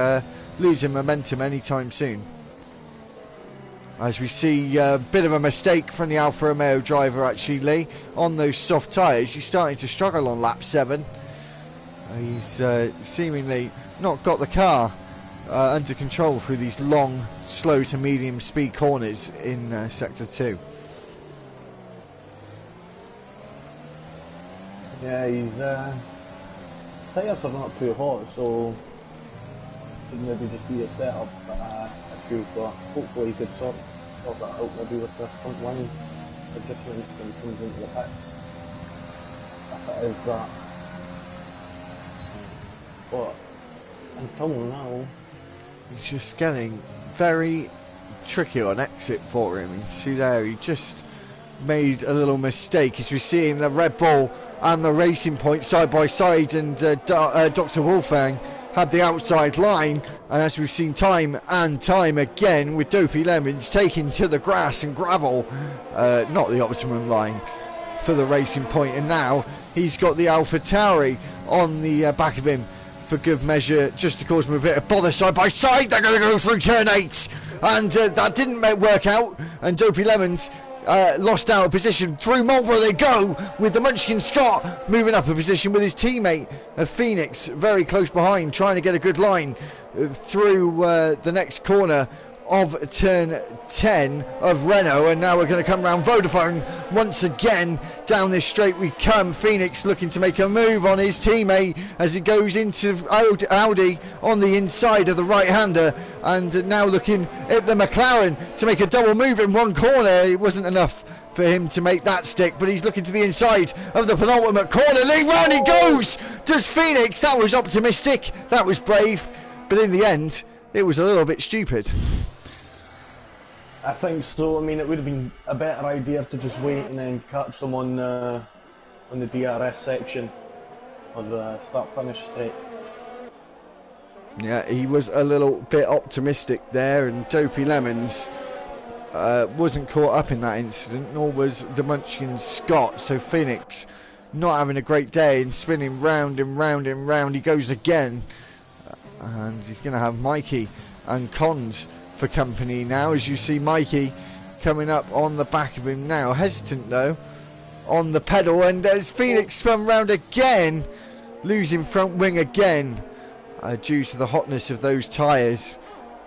losing momentum anytime soon. As we see a bit of a mistake from the Alfa Romeo driver, actually, Lee, on those soft tyres. He's starting to struggle on lap 7. He's seemingly not got the car under control through these long, slow to medium speed corners in Sector 2. Yeah, his tyres are not too hot, so it could maybe just be a setup issue, but hopefully he could sort that out maybe with the front line adjustments when he comes into the pits, if it is that. But until now, he's just getting very tricky on exit for him. You see there, he just made a little mistake, as we see in the Red Bull and the Racing Point side by side, and Dr. Wolfgang had the outside line, and as we've seen time and time again with Dopey Lemons taking to the grass and gravel, not the optimum line for the Racing Point, and now he's got the AlphaTauri on the back of him for good measure, just to cause him a bit of bother side by side. They're going to go through turn 8, and that didn't work out, and Dopey Lemons lost out of position. Through Marlborough they go, with the Munchkin Scott moving up a position with his teammate Phoenix very close behind, trying to get a good line through the next corner of turn 10 of Renault. And now we're going to come round Vodafone once again. Down this straight we come. Phoenix looking to make a move on his teammate as he goes into Audi on the inside of the right-hander, and now looking at the McLaren to make a double move in one corner. It wasn't enough for him to make that stick, but he's looking to the inside of the penultimate corner. Lee, round he goes! Does Phoenix? That was optimistic, that was brave, but in the end, it was a little bit stupid. I think so. I mean, it would have been a better idea to just wait and then catch them on the DRS section of the start-finish straight. Yeah, he was a little bit optimistic there, and Dopey Lemons wasn't caught up in that incident, nor was the Munchkin Scott. So Phoenix not having a great day and spinning round and round and round he goes again. And he's going to have Mikey and Cons for company now, as you see Mikey coming up on the back of him now. Hesitant though on the pedal, and as Phoenix spun round again, losing front wing again due to the hotness of those tyres.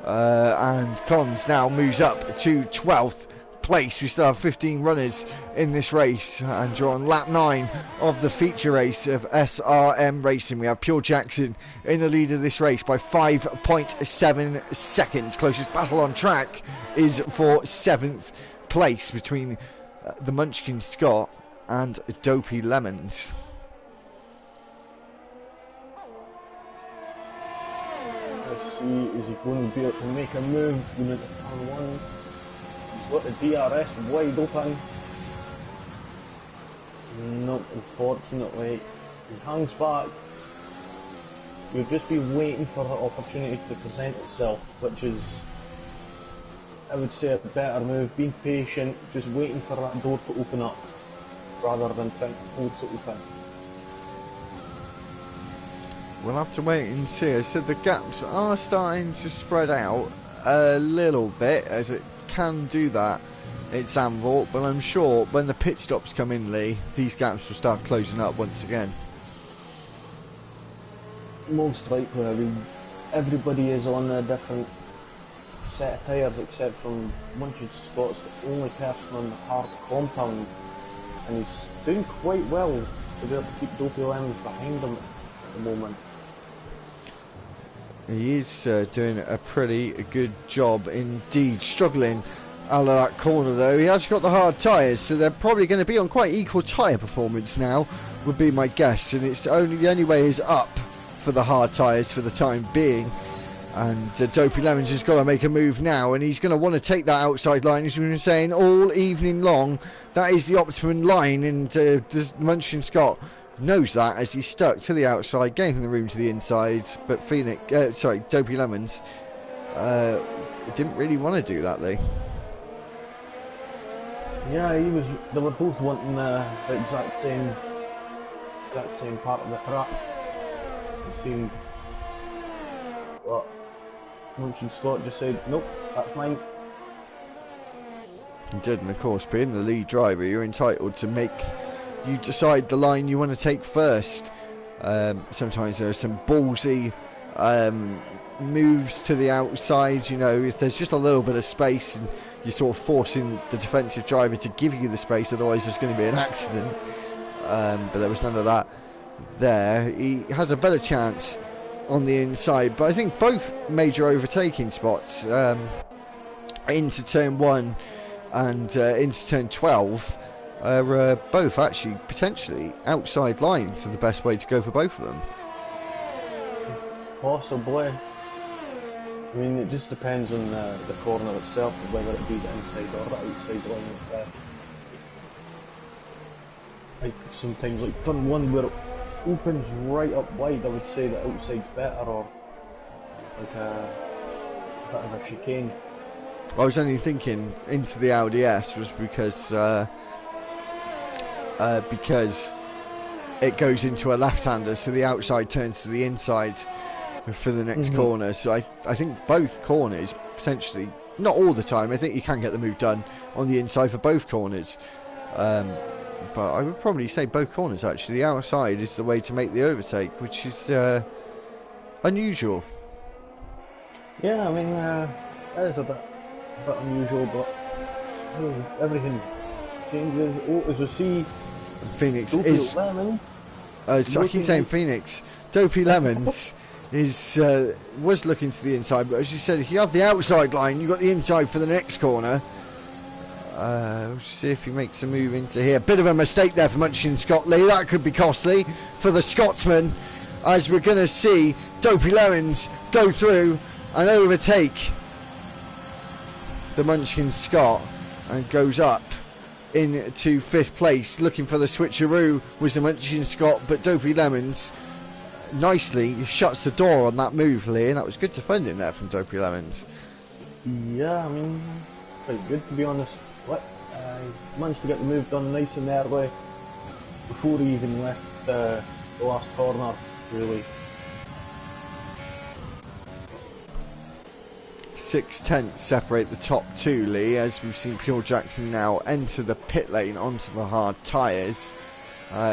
And Cons now moves up to 12th place. We still have 15 runners in this race, and you're on lap 9 of the feature race of SRM Racing. We have Pure Jackson in the lead of this race by 5.7 seconds. Closest battle on track is for 7th place between the Munchkin Scott and Dopey Lemons. Let's see, is he going to be able to make a move going into turn 1? He's got the DRS wide open. Nope, unfortunately. He hangs back. We'll just be waiting for the opportunity to present itself, which is, I would say, a better move. Being patient, just waiting for that door to open up, rather than trying to force it open. We'll have to wait and see. I said the gaps are starting to spread out a little bit, as it can do that at Zandvoort, but I'm sure when the pit stops come in, Lee, these gaps will start closing up once again. Most likely. I mean, everybody is on a different set of tyres except from Munchkin Scott's the only person on the hard compound, and he's doing quite well to be able to keep Dopey Lemons behind him at the moment. He is doing a pretty good job indeed. Struggling out of that corner though. He has got the hard tyres, so they're probably going to be on quite equal tyre performance now, would be my guess. And it's the only way is up for the hard tyres for the time being. And Dopey Lemons has got to make a move now, and he's going to want to take that outside line. As we've been saying all evening long, that is the optimum line, and Munchkin Scott knows that as he's stuck to the outside, gave the room to the inside. But Dopey Lemons didn't really want to do that, Lee. Yeah, they were both wanting the exact same part of the track. It seemed, but Munchkin Scott just said, nope, that's mine. He did, and of course, being the lead driver, you're entitled to you decide the line you want to take first. Sometimes there are some ballsy moves to the outside, you know, if there's just a little bit of space and you're sort of forcing the defensive driver to give you the space, otherwise there's going to be an accident. But there was none of that there. He has a better chance on the inside, but I think both major overtaking spots into turn 1 and into turn 12 are both actually potentially outside lines, are the best way to go for both of them. Possibly. I mean, it just depends on the corner itself, whether it be the inside or the outside line of that. Like sometimes, like turn 1 where it opens right up wide, I would say the outside's better, or like a bit of a chicane. I was only thinking into the Audi S was because it goes into a left-hander, so the outside turns to the inside for the next corner. So I think both corners, potentially, not all the time, I think you can get the move done on the inside for both corners. But I would probably say both corners, actually. The outside is the way to make the overtake, which is unusual. Yeah, I mean, it is a bit unusual, but everything changes. Oh, as we see, Phoenix Dopey is... Lemons. So I keep saying Phoenix. Dopey Lemons was looking to the inside, but as you said, if you have the outside line, you've got the inside for the next corner. See if he makes a move into here. Bit of a mistake there for Munchkin Scott Lee. That could be costly for the Scotsman, as we're going to see Dopey Lemons go through and overtake the Munchkin Scott and goes up into 5th place. Looking for the switcheroo was the Munchkin Scott, but Dopey Lemons nicely shuts the door on that move, Lee, and that was good defending there from Dopey Lemons. Yeah, I mean, quite good to be honest. Managed to get the move done nice and early before he even left the last corner, really. 6/10 separate the top two, Lee, as we've seen Pure Jackson now enter the pit lane onto the hard tyres.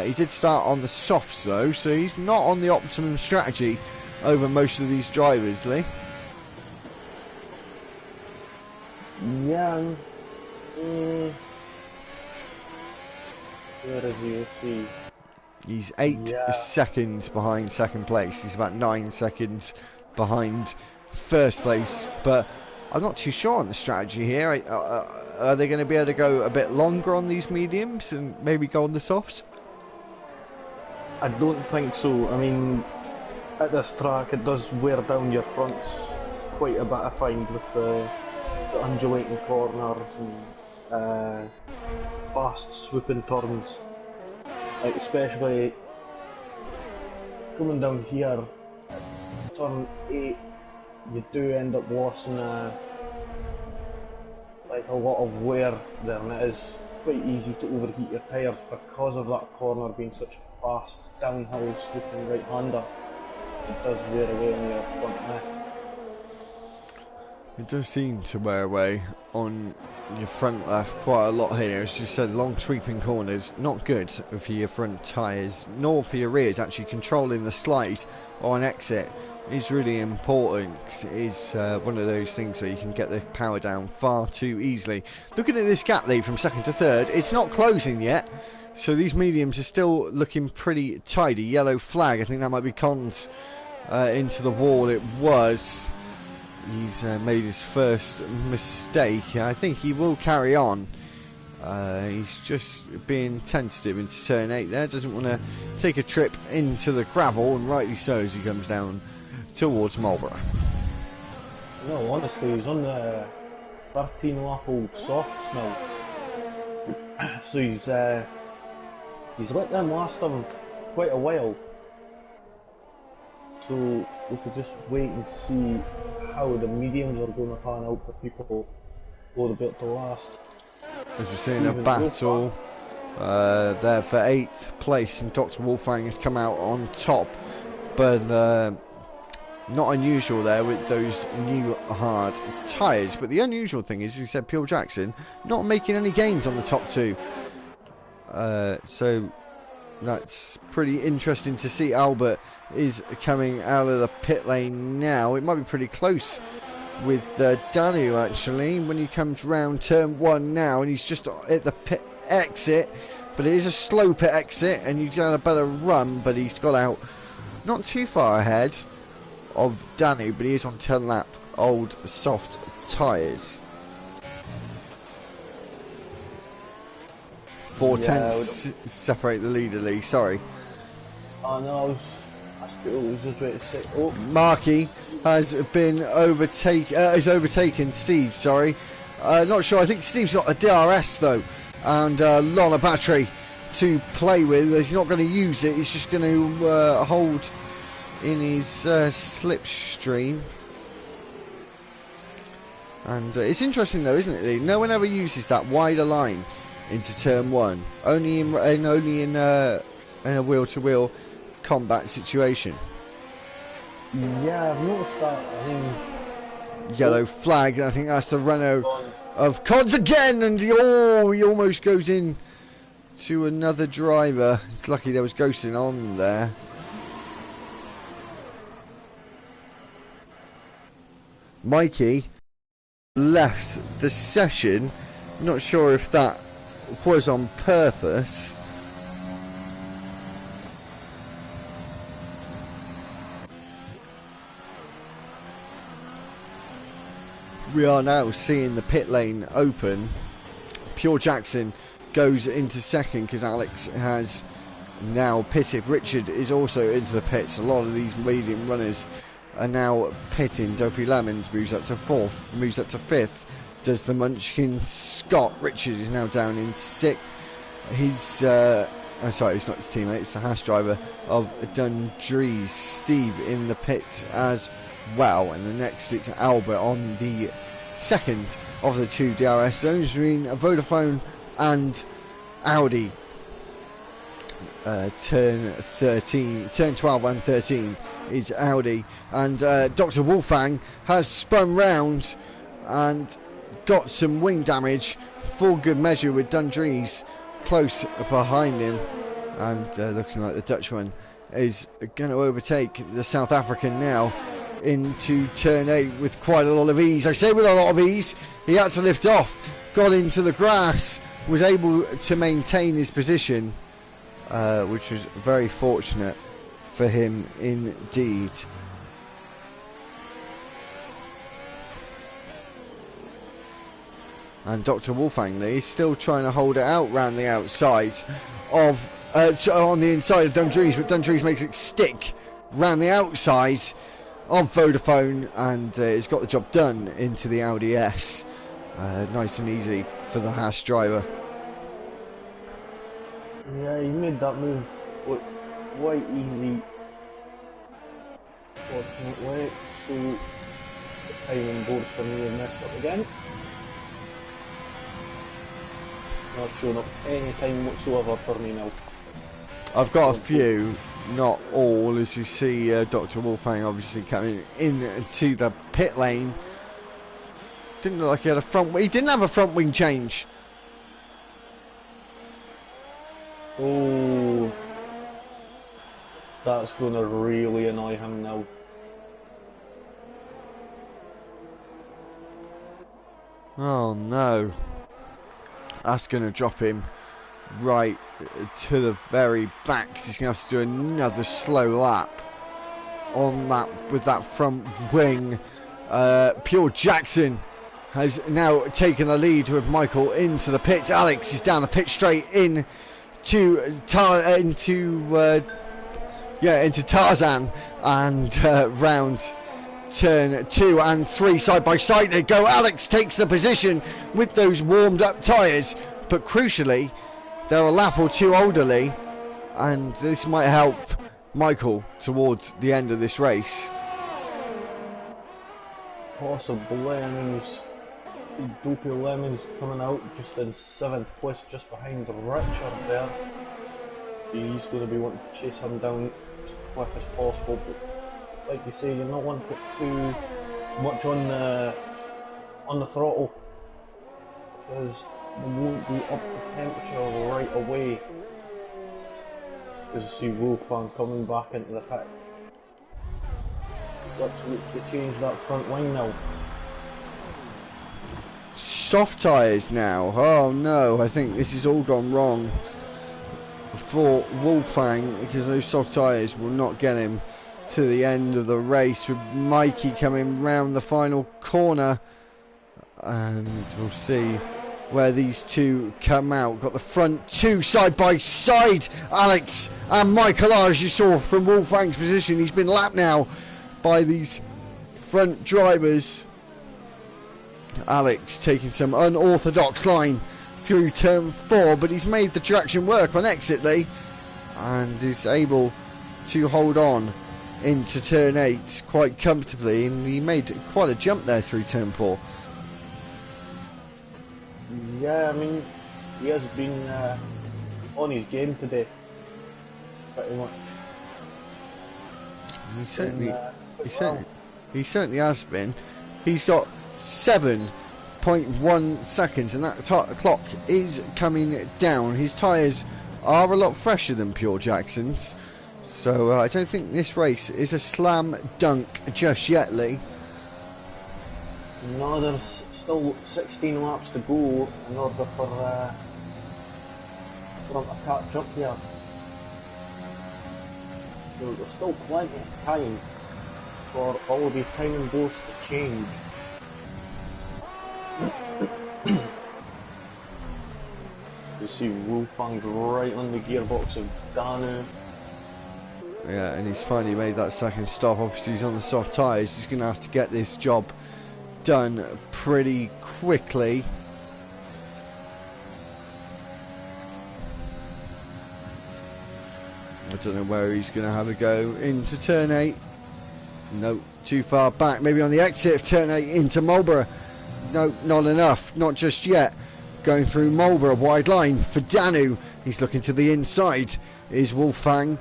He did start on the softs though, so he's not on the optimum strategy over most of these drivers, Lee. Yeah, where is he? Let's see. He's 8 seconds behind second place. He's about 9 seconds behind first place, but I'm not too sure on the strategy here. Are they going to be able to go a bit longer on these mediums and maybe go on the softs? I don't think so. I mean, at this track it does wear down your fronts quite a bit, I find, with the undulating corners and fast swooping turns. Like, especially coming down here, turn 8, you do end up losing like a lot of wear there, and it is quite easy to overheat your tyres because of that corner being such a fast downhill swooping right-hander. It does wear away on your front neck. It does seem to wear away on your front left quite a lot here. As you said, long sweeping corners, not good for your front tyres, nor for your rears. Actually controlling the slide on exit is really important. It is one of those things where you can get the power down far too easily. Looking at this gap lead from second to third, it's not closing yet. So these mediums are still looking pretty tidy. Yellow flag, I think that might be Cons into the wall. It was. He's made his first mistake. I think he will carry on. He's just being tentative into turn 8 there. Doesn't want to take a trip into the gravel, and rightly so as he comes down towards Marlborough. No, honestly, he's on the 13 lap old softs now. So he's let them last him quite a while. So we could just wait and see how the mediums are going to pan out for people for the bit to last. As we're seeing a battle there for 8th place, and Dr. Wolfgang has come out on top, but not unusual there with those new hard tyres. But the unusual thing is, as you said, Pure Jackson not making any gains on the top two. So that's pretty interesting to see. Albert is coming out of the pit lane now. It might be pretty close with Danu actually when he comes round turn 1 now, and he's just at the pit exit, but it is a slow pit exit and he's got a better run, but he's got out not too far ahead of Danu, but he is on 10 lap old soft tyres. 4 tenths separate the leader, Lee. Sorry. Oh no, I still was just ready to say. Oh, Markey has been overtaken Steve. Sorry, not sure. I think Steve's got a DRS though, and a lot of battery to play with. He's not going to use it. He's just going to hold in his slipstream. And it's interesting though, isn't it, Lee? No one ever uses that wider line into turn 1, only in a wheel-to-wheel combat situation. Yeah, I've noticed that. I think yellow flag. I think that's the Renault of Cons again, and he almost goes in to another driver. It's lucky there was ghosting on there. Mikey left the session. Not sure if that was on purpose. We are now seeing the pit lane open. Pure Jackson goes into second because Alex has now pitted. Richard is also into the pits. A lot of these medium runners are now pitting. Dopey Lemons moves up to fourth, moves up to fifth. Does the Munchkin Scott. Richard is now down in sixth. He's oh, sorry, it's not his teammate, it's the Haas driver of Dundrees. Steve in the pits as well, and the next it's Albert on the second of the two DRS zones between Vodafone and Audi. Turn 12 and 13 is Audi, and Dr. Wolfgang has spun round and got some wing damage for good measure, with Dundrees close behind him, and looking like the Dutchman is going to overtake the South African now into turn 8 with quite a lot of ease. I say with a lot of ease. He had to lift off, got into the grass, was able to maintain his position, which was very fortunate for him indeed. And Dr. Wolfgang Lee is still trying to hold it out round the outside of on the inside of Dundrees, but Dundrees makes it stick round the outside of Vodafone, and it's got the job done into the Audi S. Nice and easy for the Haas driver. Yeah, he made that move look quite easy, fortunately, so the timing boards for me have messed up again. Not showing up any time whatsoever for me now. I've got a few, not all, as you see Dr. Wolfgang obviously coming into the pit lane. Didn't look like he had a front. He didn't have a front wing change. Oh, that's going to really annoy him now. Oh no. That's going to drop him right to the very back. He's going to have to do another slow lap on that with that front wing. Pure Jackson has now taken the lead with Michael into the pits. Alex is down the pit straight into Tarzan, and round turn 2 and 3 side by side they go. Alex takes the position with those warmed up tyres, but crucially they're a lap or two olderly, and this might help Michael towards the end of this race. Possibly. I mean, Dopey Lemons coming out just in 7th place, just behind Richard there. He's going to be wanting to chase him down as quick as possible, but like you say, you're not wanting to put too much on the throttle, because they won't be up the temperature right away. As you see Wolfgang coming back into the pits. Let's look to change that front wing now. Soft tyres now. Oh no, I think this has all gone wrong for Wolfgang, because those soft tyres will not get him to the end of the race, with Mikey coming round the final corner, and we'll see where these two come out. Got the front two side by side. Alex and Michael are, as you saw from Wolfgang's position. He's been lapped now by these front drivers. Alex taking some unorthodox line through turn 4, but he's made the traction work on exit Lee, and is able to hold on into turn 8 quite comfortably, and he made quite a jump there through turn 4. Yeah, I mean, he has been on his game today, pretty much. He certainly has been. He's got 7.1 seconds, and that clock is coming down. His tyres are a lot fresher than Pure Jackson's, so I don't think this race is a slam dunk just yet, Lee. No, there's still 16 laps to go in order for him to catch up here. So there's still plenty of time for all of these timing boards to change. see Wolfang's right on the gearbox of Danu. Yeah, and he's finally made that second stop. Obviously he's on the soft tyres. He's going to have to get this job done pretty quickly. I don't know where he's going to have a go into turn 8. No, too far back. Maybe on the exit of turn 8 into Marlborough. No, not enough. Not just yet. Going through Marlborough, wide line for Danu. He's looking to the inside. Is Wolfang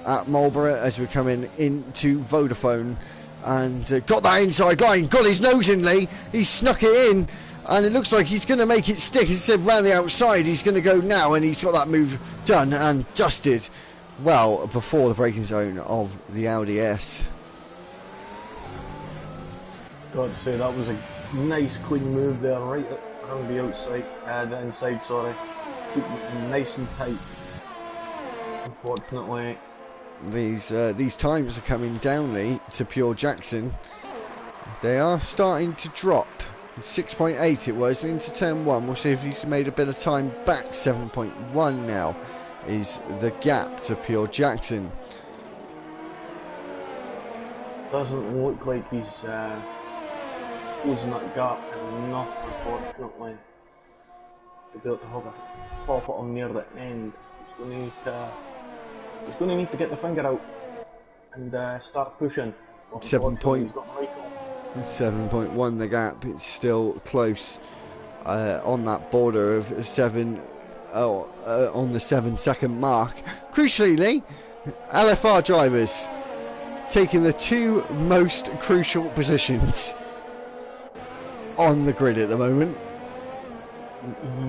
at Marlborough as we're coming into Vodafone. And got that inside line. Got his nose in, Lee. He snuck it in. And it looks like he's going to make it stick. He said round the outside. He's going to go now. And he's got that move done and dusted well before the braking zone of the Audi S. Got to say that was a nice clean move there, right around the outside, the inside, sorry. Keeping it nice and tight. Unfortunately, these times are coming down, Lee, to Pure Jackson. They are starting to drop. 6.8 it was into turn 1. We'll see if he's made a bit of time back. 7.1 now is the gap to Pure Jackson. Doesn't look like he's closing that gap enough, unfortunately, to be able to have a pop it on near the end. He's going to need to get the finger out and start pushing. 7.1 the gap. It's still close on that border of 7. On the 7-second mark. Crucially, Lee, LFR drivers taking the 2 most crucial positions on the grid at the moment.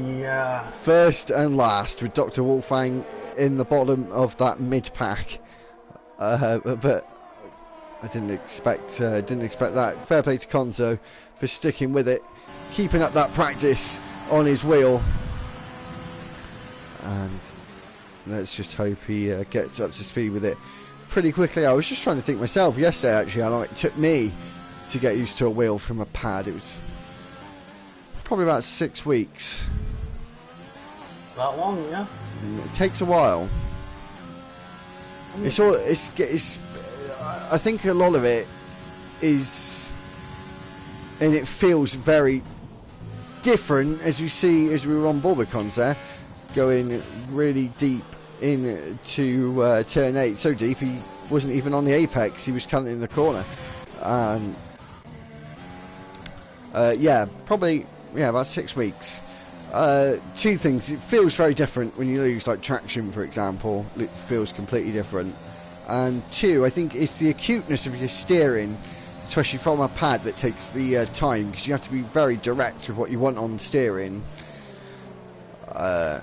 Yeah. First and last, with Dr. Wolfang in the bottom of that mid pack. But I didn't expect that. Fair play to Konzo for sticking with it, keeping up that practice on his wheel. And let's just hope he gets up to speed with it pretty quickly. I was just trying to think myself yesterday, actually, how long it took me to get used to a wheel from a pad. It was probably about 6 weeks. That long, yeah? It takes a while. It's I think a lot of it is, and it feels very different as we were on board with Cons there, going really deep into turn 8, so deep he wasn't even on the apex, he was cutting in the corner. Yeah, probably about 6 weeks. 2 things: it feels very different when you lose, like traction for example. It feels completely different. And 2, I think it's the acuteness of your steering, especially from a pad, that takes the time, because you have to be very direct with what you want on steering. And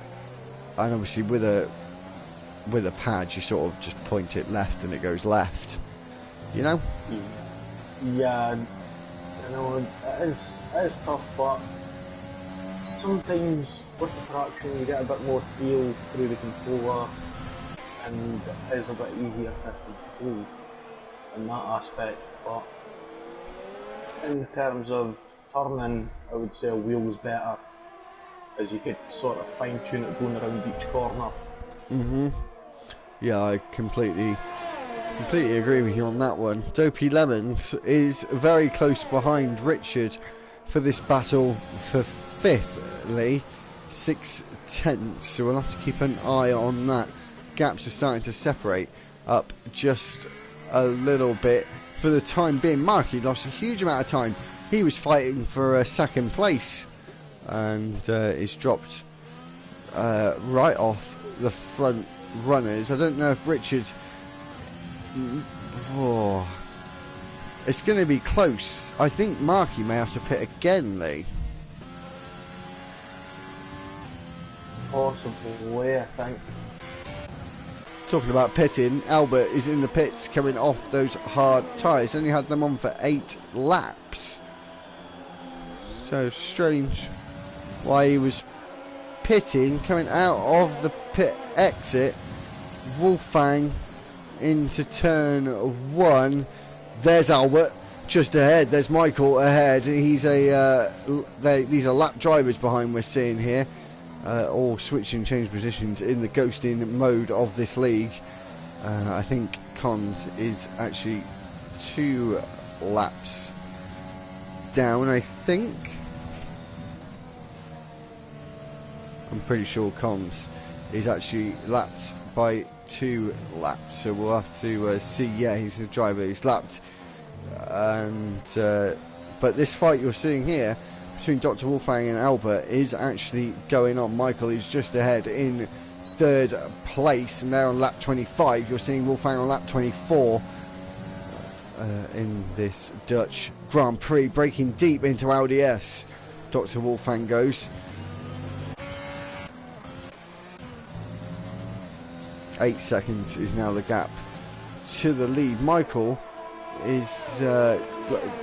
obviously with a pad you sort of just point it left and it goes left, you know? Yeah, I know it is tough, but sometimes with the traction you get a bit more feel through the controller and it is a bit easier to control in that aspect. But in terms of turning, I would say a wheel was better, as you could sort of fine tune it going around each corner. Yeah, I completely agree with you on that one. Dopey Lemons is very close behind Richard for this battle for 5th, Lee. 6/10, so we'll have to keep an eye on that. Gaps are starting to separate up just a little bit for the time being. Marky lost a huge amount of time. He was fighting for 2nd place and is dropped right off the front runners. I don't know if Richard... it's going to be close. I think Marky may have to pit again, Lee. Possibly, I think. Talking about pitting, Albert is in the pits coming off those hard tyres. Only had them on for 8 laps. So strange why he was pitting, coming out of the pit exit. Wolfang into turn 1. There's Albert just ahead. There's Michael ahead. He's these are lap drivers behind we're seeing here. or switch and change positions in the ghosting mode of this league. I think Cons is actually 2 laps down, I think. I'm pretty sure Cons is actually lapped by 2 laps, so we'll have to see. Yeah, he's the driver who's lapped. And but this fight you're seeing here between Dr. Wolfgang and Albert is actually going on. Michael is just ahead in 3rd place, and they're on lap 25. You're seeing Wolfgang on lap 24 in this Dutch Grand Prix, breaking deep into Audi S. Dr. Wolfgang goes. 8 seconds is now the gap to the lead. Michael is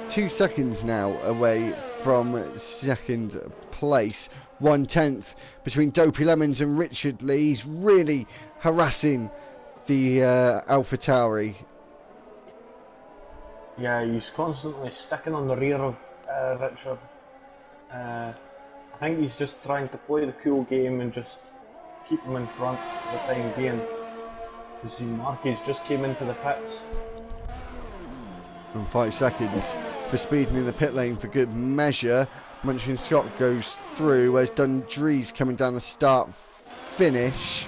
2 seconds now away from 2nd place. 1/10 between Dopey Lemons and Richard Lee. He's really harassing the AlphaTauri. Yeah, he's constantly sticking on the rear of Richard. I think he's just trying to play the cool game and just keep him in front for the time being. You see, Marquez just came into the pits. And 5 seconds for speeding in the pit lane for good measure. Munchkin Scott goes through, whereas Dundree's coming down the start finish.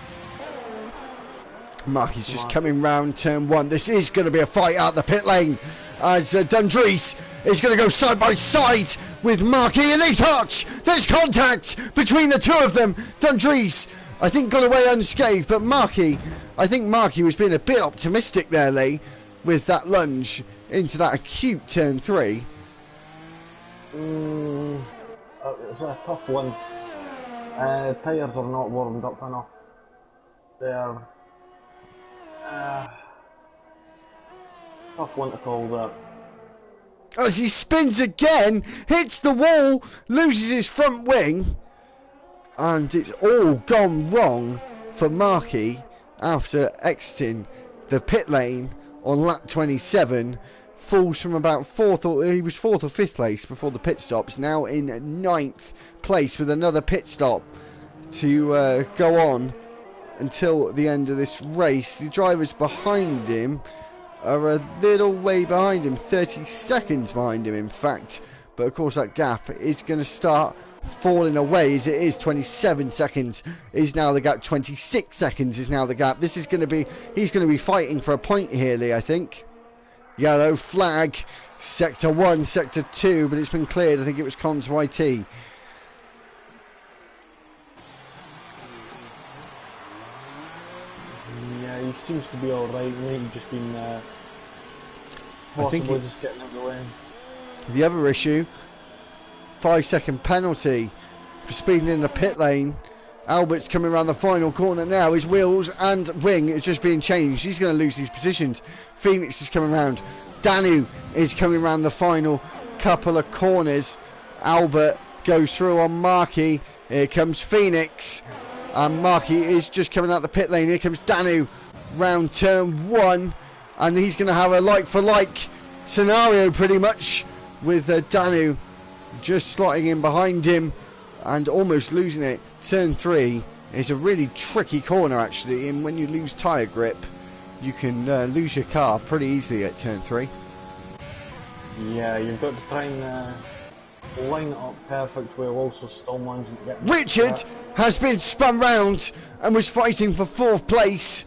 Marquez just coming round turn 1. This is going to be a fight out the pit lane, as Dundrees is going to go side by side with Marquis, and they touch. There's contact between the 2 of them. Dundrees, I think, got away unscathed, but Marquis, I think Marquis was being a bit optimistic there, Lee, with that lunge into that acute turn 3. It's a tough one. Tyres are not warmed up enough. They're tough one to call that. As he spins again, hits the wall, loses his front wing, and it's all gone wrong for Marquis after exiting the pit lane on lap 27. Falls from about 4th, or he was 4th or 5th place before the pit stops, now in 9th place with another pit stop to go on until the end of this race. The drivers behind him are a little way behind him, 30 seconds behind him in fact, but of course that gap is going to start falling away as it is. 27 seconds is now the gap, 26 seconds is now the gap. This is going to be, he's going to be fighting for a point here, Lee, I think. Yellow flag, sector 1, sector 2, but it's been cleared. I think it was Cons YT. Yeah, he seems to be alright, mate. He's just been possibly just getting out of the way. The other issue, 5-second penalty for speeding in the pit lane. Albert's coming around the final corner now. His wheels and wing is just being changed. He's going to lose his positions. Phoenix is coming around. Danu is coming around the final couple of corners. Albert goes through on Markey. Here comes Phoenix. And Markey is just coming out the pit lane. Here comes Danu round turn 1. And he's going to have a like-for-like scenario pretty much with Danu just slotting in behind him and almost losing it. Turn 3 is a really tricky corner actually, and when you lose tyre grip you can lose your car pretty easily at turn 3. Yeah, you've got to try and line it up perfect while also still managing to get... Richard has been spun round and was fighting for 4th place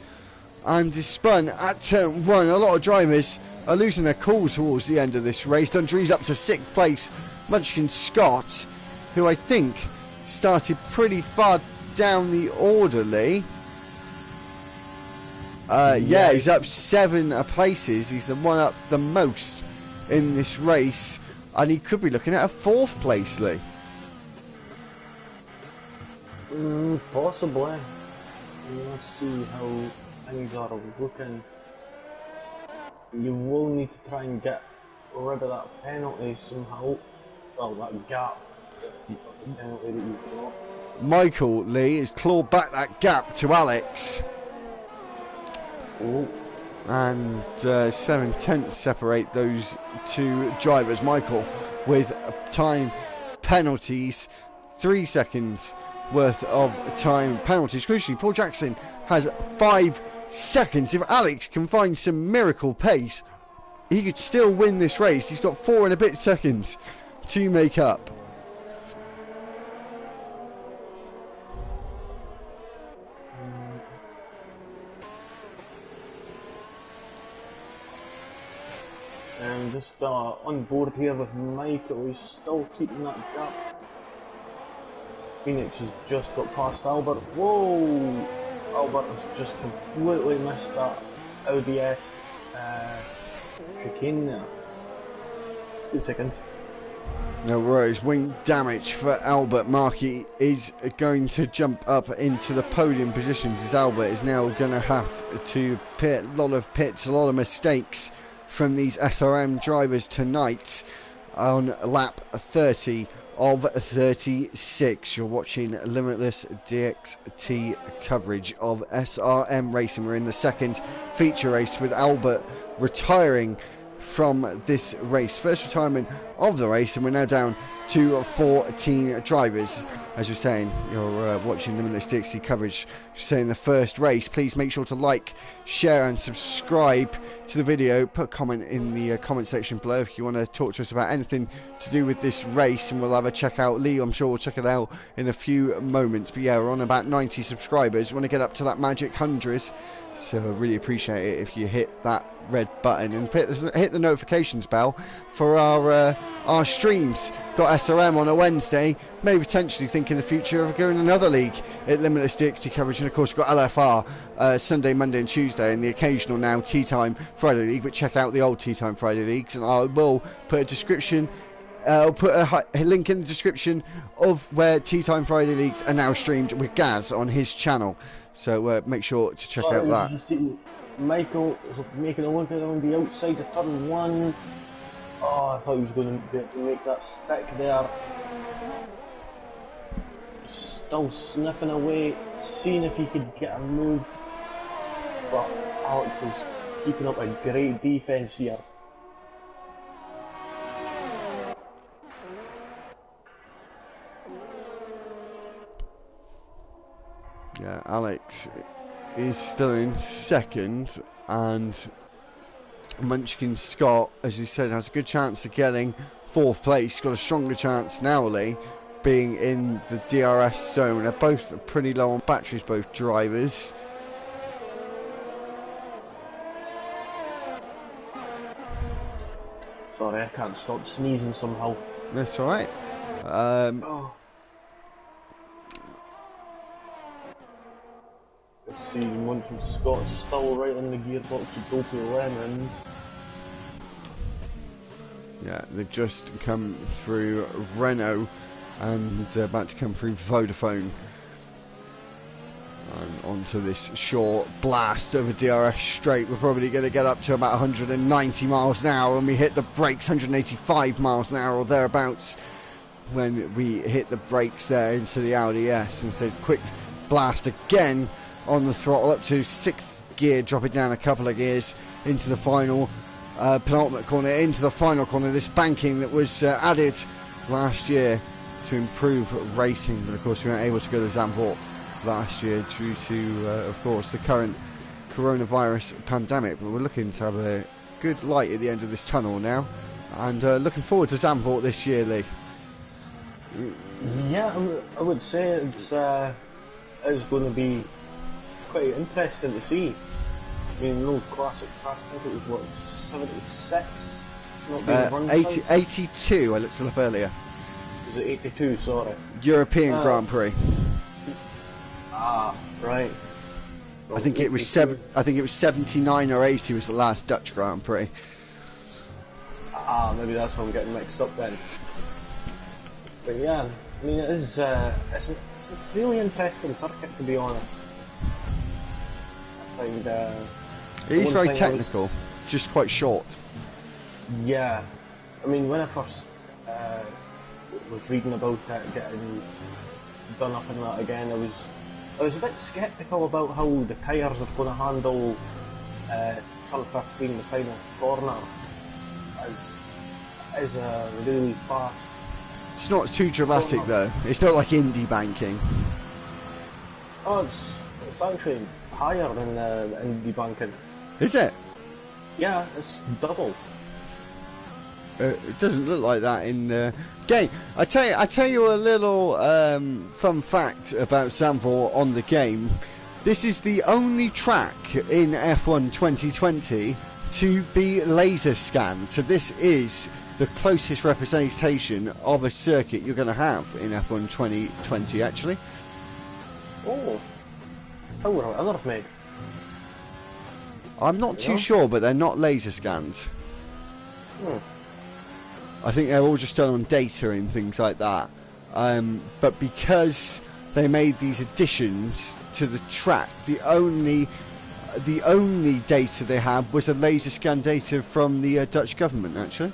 and is spun at turn 1. A lot of drivers are losing their cool towards the end of this race. Dundree's up to 6th place. Munchkin Scott, who I think started pretty far down the orderly. Yeah, he's up 7 places. He's the one up the most in this race, and he could be looking at a 4th place, Lee. Possibly. Let's see how things are looking. You will need to try and get rid of that penalty somehow. Well, that gap. Penalty that you've got. Michael Lee has clawed back that gap to Alex. Oh. And 7/10 separate those 2 drivers. Michael with time penalties, 3 seconds worth of time penalties. Crucially, Paul Jackson has 5 seconds. If Alex can find some miracle pace, he could still win this race. He's got 4 and a bit seconds to make up. And just on board here with Michael, he's still keeping that gap. Phoenix has just got past Albert. Whoa! Albert has just completely missed that LDS chicane there. 2 seconds. No worries, wing damage for Albert. Markey is going to jump up into the podium positions as Albert is now going to have to pit a lot of pits, a lot of mistakes from these SRM drivers tonight on lap 30 of 36. You're watching Limitless DxT coverage of SRM Racing. We're in the second feature race with Albert retiring from this race. First retirement of the race, and we're now down to 14 drivers. As you're saying, you're watching Limitless DxT coverage. You're saying the first race. Please make sure to like, share and subscribe to the video. Put a comment in the comment section below if you want to talk to us about anything to do with this race, and we'll have a check out. Lee, I'm sure, will check it out in a few moments. But yeah, we're on about 90 subscribers. We want to get up to that magic 100, so I really appreciate it if you hit that red button and hit the notifications bell for our streams. Got SRM on a Wednesday, maybe potentially think in the future of going another league at Limitless DxT coverage, and of course we've got LFR Sunday, Monday and Tuesday, and the occasional now Teatime Friday league. But check out the old Teatime Friday leagues, and I will put a description. I'll put a link in the description of where Teatime Friday leagues are now streamed with Gaz on his channel, so make sure to check out that. Michael is making a look at on the outside of turn 1. Oh, I thought he was going to be able to make that stick there. Still sniffing away, seeing if he could get a move. But Alex is keeping up a great defence here. Yeah, Alex is still in second, and Munchkin Scott, as you said, has a good chance of getting 4th place. He's got a stronger chance now, Lee, being in the DRS zone. They're both pretty low on batteries, both drivers. Sorry, I can't stop sneezing somehow. That's alright. Let's see, Munchkin Scott's still right on the gearbox with Dopey Lemon. Yeah, they've just come through Renault and they're about to come through Vodafone. And onto this short blast over DRS straight. We're probably going to get up to about 190 miles an hour when we hit the brakes, 185 miles an hour or thereabouts when we hit the brakes there into the Audi S. And so quick blast again on the throttle up to 6th gear, drop it down a couple of gears into the final penultimate corner, into the final corner. This banking that was added last year to improve racing, but of course we weren't able to go to Zandvoort last year due to of course the current coronavirus pandemic. But we're looking to have a good light at the end of this tunnel now, and looking forward to Zandvoort this year, Lee. Yeah, I would say it's going to be quite interesting to see. I mean, no classic track. I think it was what, 76? It's not being run 82. I looked it up earlier. Was it 82? Sorry. European Grand Prix. Ah, right. Well, I think it was I think it was 79 or 80 was the last Dutch Grand Prix. Ah, maybe that's how I'm getting mixed up then. But yeah, I mean, it's a really interesting circuit, to be honest. I find it is very technical, just quite short. Yeah, I mean, when I first was reading about it getting done up and that again, I was a bit sceptical about how the tyres are going to handle turn 15, the final corner, as a really fast It's not too dramatic though. It's not like indie banking. Oh, it's actually higher than indie banking. Is it? Yeah, it's double. It doesn't look like that in the game. I tell you a little fun fact about Zandvoort on the game. This is the only track in F1 2020 to be laser scanned. So this is the closest representation of a circuit you're going to have in F1 2020, actually. Oh, how would I have made? I'm not too sure, but they're not laser scanned. I think they're all just done on data and things like that. But because they made these additions to the track, the only data they had was a laser scan data from the Dutch government, actually.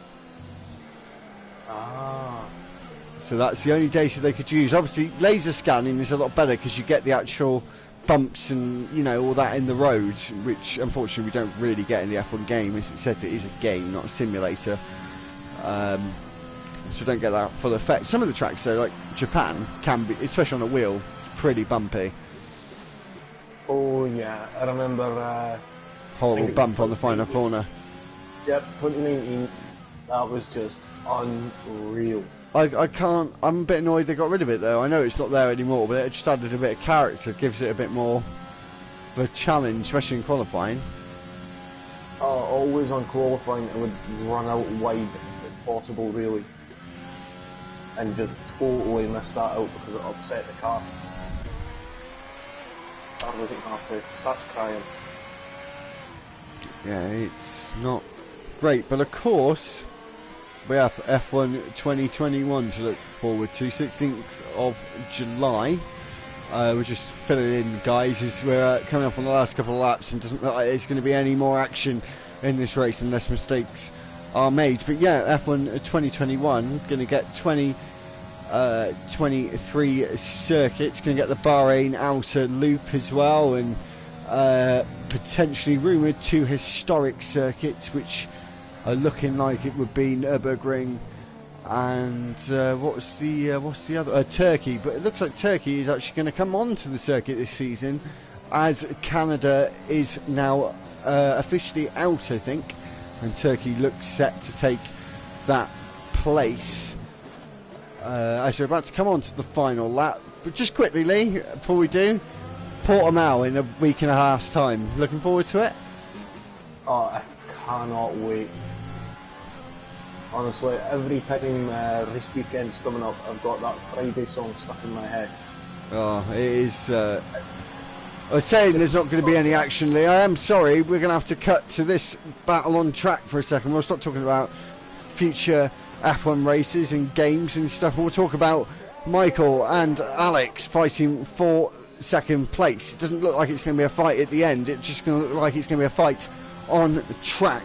So that's the only data they could use. Obviously, laser scanning is a lot better because you get the actual bumps and, you know, all that in the road, which unfortunately we don't really get in the F1 game. As it says, it is a game, not a simulator. So don't get that full effect. Some of the tracks, though, like Japan, can be, especially on a wheel, pretty bumpy. Oh yeah, I remember. Horrible bump on the final corner. Yep, 2019. That was just unreal. I can't. I'm a bit annoyed they got rid of it though. I know it's not there anymore, but it just added a bit of character, gives it a bit more of a challenge, especially in qualifying. Always on qualifying, it would run out wide if possible, really, and just totally miss that out because it upset the car. Car wasn't happy. Starts crying. Yeah, it's not great, but of course we have F1 2021 to look forward to. 16th of July. We're just filling in, guys, as we're coming up on the last couple of laps, and doesn't look like there's going to be any more action in this race unless mistakes are made. But yeah, F1 2021 going to get 23 circuits, going to get the Bahrain outer loop as well, and potentially rumoured 2 historic circuits, which are looking like it would be Nürburgring and what's the other? Turkey. But it looks like Turkey is actually going to come onto the circuit this season, as Canada is now officially out, I think, and Turkey looks set to take that place as we're about to come on to the final lap. But just quickly, Lee, before we do, Portimao in a week and a half's time. Looking forward to it? Oh, I cannot wait. Honestly, every time race weekend's coming up, I've got that Friday song stuck in my head. Oh, it is. I was saying there's not going to be any action, Lee. I am sorry, we're going to have to cut to this battle on track for a second. We'll stop talking about future F1 races and games and stuff. We'll talk about Michael and Alex fighting for second place. It doesn't look like it's going to be a fight at the end. It's just going to look like it's going to be a fight on track,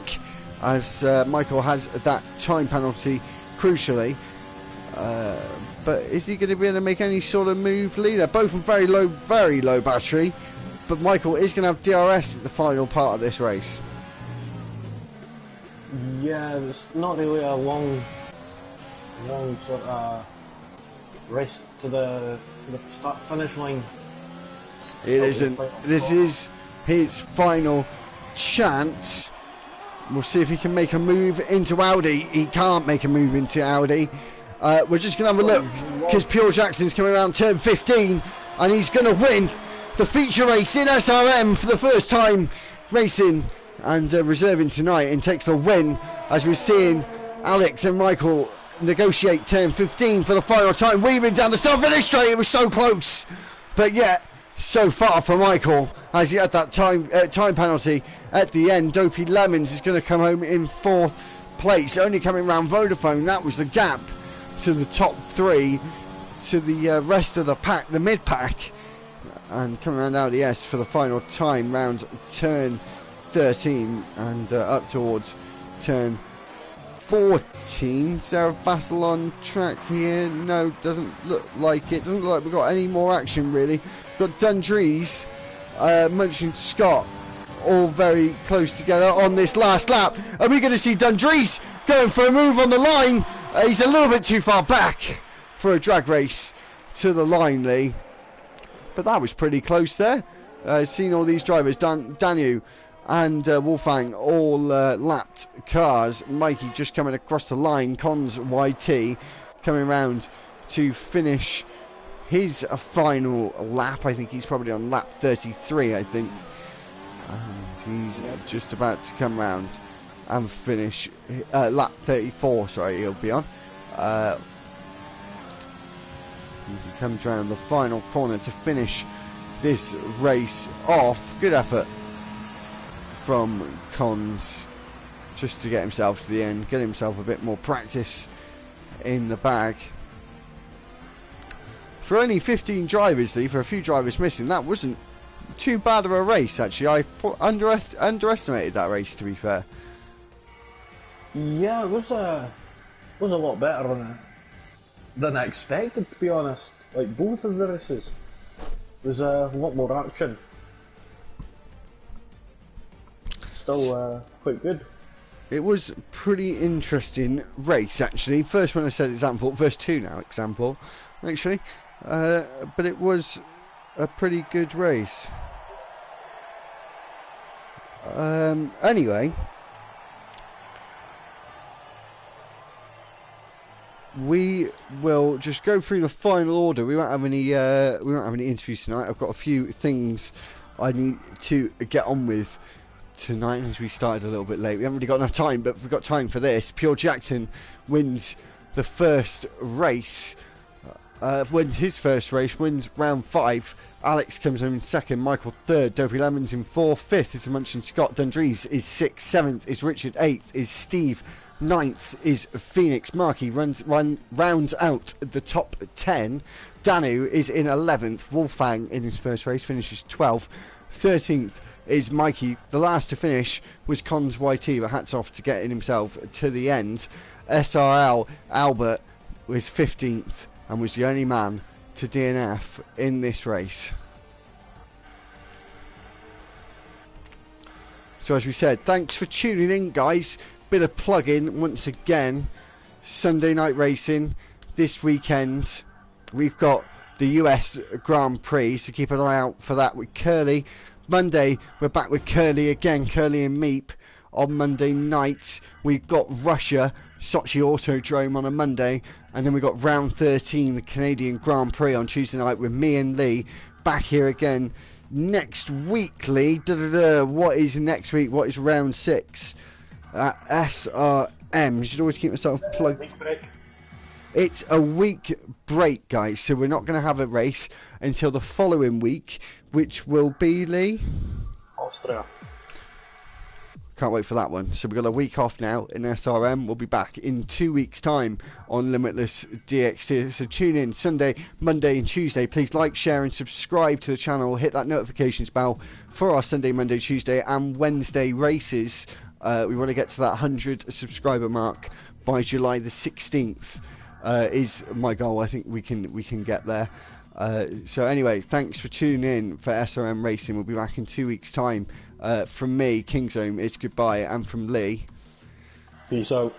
as Michael has that time penalty, crucially. But is he going to be able to make any sort of move, Lee? They're both on very low battery, but Michael is going to have DRS at the final part of this race. Yeah, it's not really a long sort of race to the start finish line. It isn't. This is his final chance. We'll see if he can make a move into Audi. He can't make a move into Audi. We're just going to have a look, because Pure Jackson's coming around turn 15, and he's going to win the feature race in SRM for the first time racing and reserving tonight, and takes the win, as we're seeing Alex and Michael negotiate turn 15 for the final time, weaving down the start-finish straight. It was so close, but yet so far for Michael, as he had that time penalty at the end. Dopey Lemons is going to come home in 4th place, only coming round Vodafone. That was the gap to the top 3, to the rest of the pack, the mid-pack, and coming around Audi S for the final time round turn 13 and up towards turn 14. Is there a battle on track here? No, doesn't look like it. Doesn't look like we've got any more action, really. Got Dundrees, Munchkin Scott, all very close together on this last lap. Are we going to see Dundrees going for a move on the line? He's a little bit too far back. for a drag race to the line, Lee. But that was pretty close there. Seeing all these drivers, Danu and Wolfgang all lapped cars. Mikey just coming across the line. Cons YT coming around to finish his final lap. I think he's probably on lap 33, I think. And he's just about to come round and finish lap 34, sorry, he'll be on. He comes around the final corner to finish this race off. Good effort from Cons just to get himself to the end, get himself a bit more practice in the bag. For only 15 drivers, Lee, for a few drivers missing, that wasn't too bad of a race, actually. I underestimated that race, to be fair. Yeah, it was a lot better than I expected, to be honest. Like, both of the races. There's a lot more action. Still quite good. It was a pretty interesting race, actually. First one I said example, verse 2 now example, actually. But it was a pretty good race. Anyway, we will just go through the final order. We won't have any interviews tonight. I've got a few things I need to get on with tonight, as we started a little bit late. We haven't really got enough time, but we've got time for this. Pure Jackson wins the first race. Wins his first race, wins round 5. Alex comes home in second, Michael third, Dopey Lemons in fourth, fifth is mentioned Scott, Dundrees is sixth, seventh is Richard, eighth is Steve, ninth is Phoenix. Markey rounds out the top 10. Danu is in 11th. Wolfgang in his first race finishes 12th. 13th is Mikey. The last to finish was Cons YT, but hats off to getting himself to the end. SRL Albert was 15th and was the only man to DNF in this race. So as we said, thanks for tuning in, guys. Bit of plug-in once again. Sunday night racing this weekend. We've got the US Grand Prix, so keep an eye out for that with Curly. Monday, we're back with Curly again, Curly and Meep. On Monday night, we've got Russia, Sochi Autodrome on a Monday, and then we've got round 13, the Canadian Grand Prix on Tuesday night with me and Lee. Back here again next week, Lee. What is next week? What is round 6? SRM. You should always keep myself plugged. It's a week break, guys, so we're not going to have a race until the following week, which will be, Lee? Austria. Can't wait for that one. So we've got a week off now in SRM. We'll be back in 2 weeks' time on Limitless DxT. So tune in Sunday, Monday and Tuesday. Please like, share and subscribe to the channel. Hit that notifications bell for our Sunday, Monday, Tuesday and Wednesday races. We want to get to that 100 subscriber mark by July the 16th. Is my goal. I think we can get there. So anyway, thanks for tuning in for SRM Racing. We'll be back in 2 weeks' time. From me, King's Home, it's goodbye, and from Lee, peace out.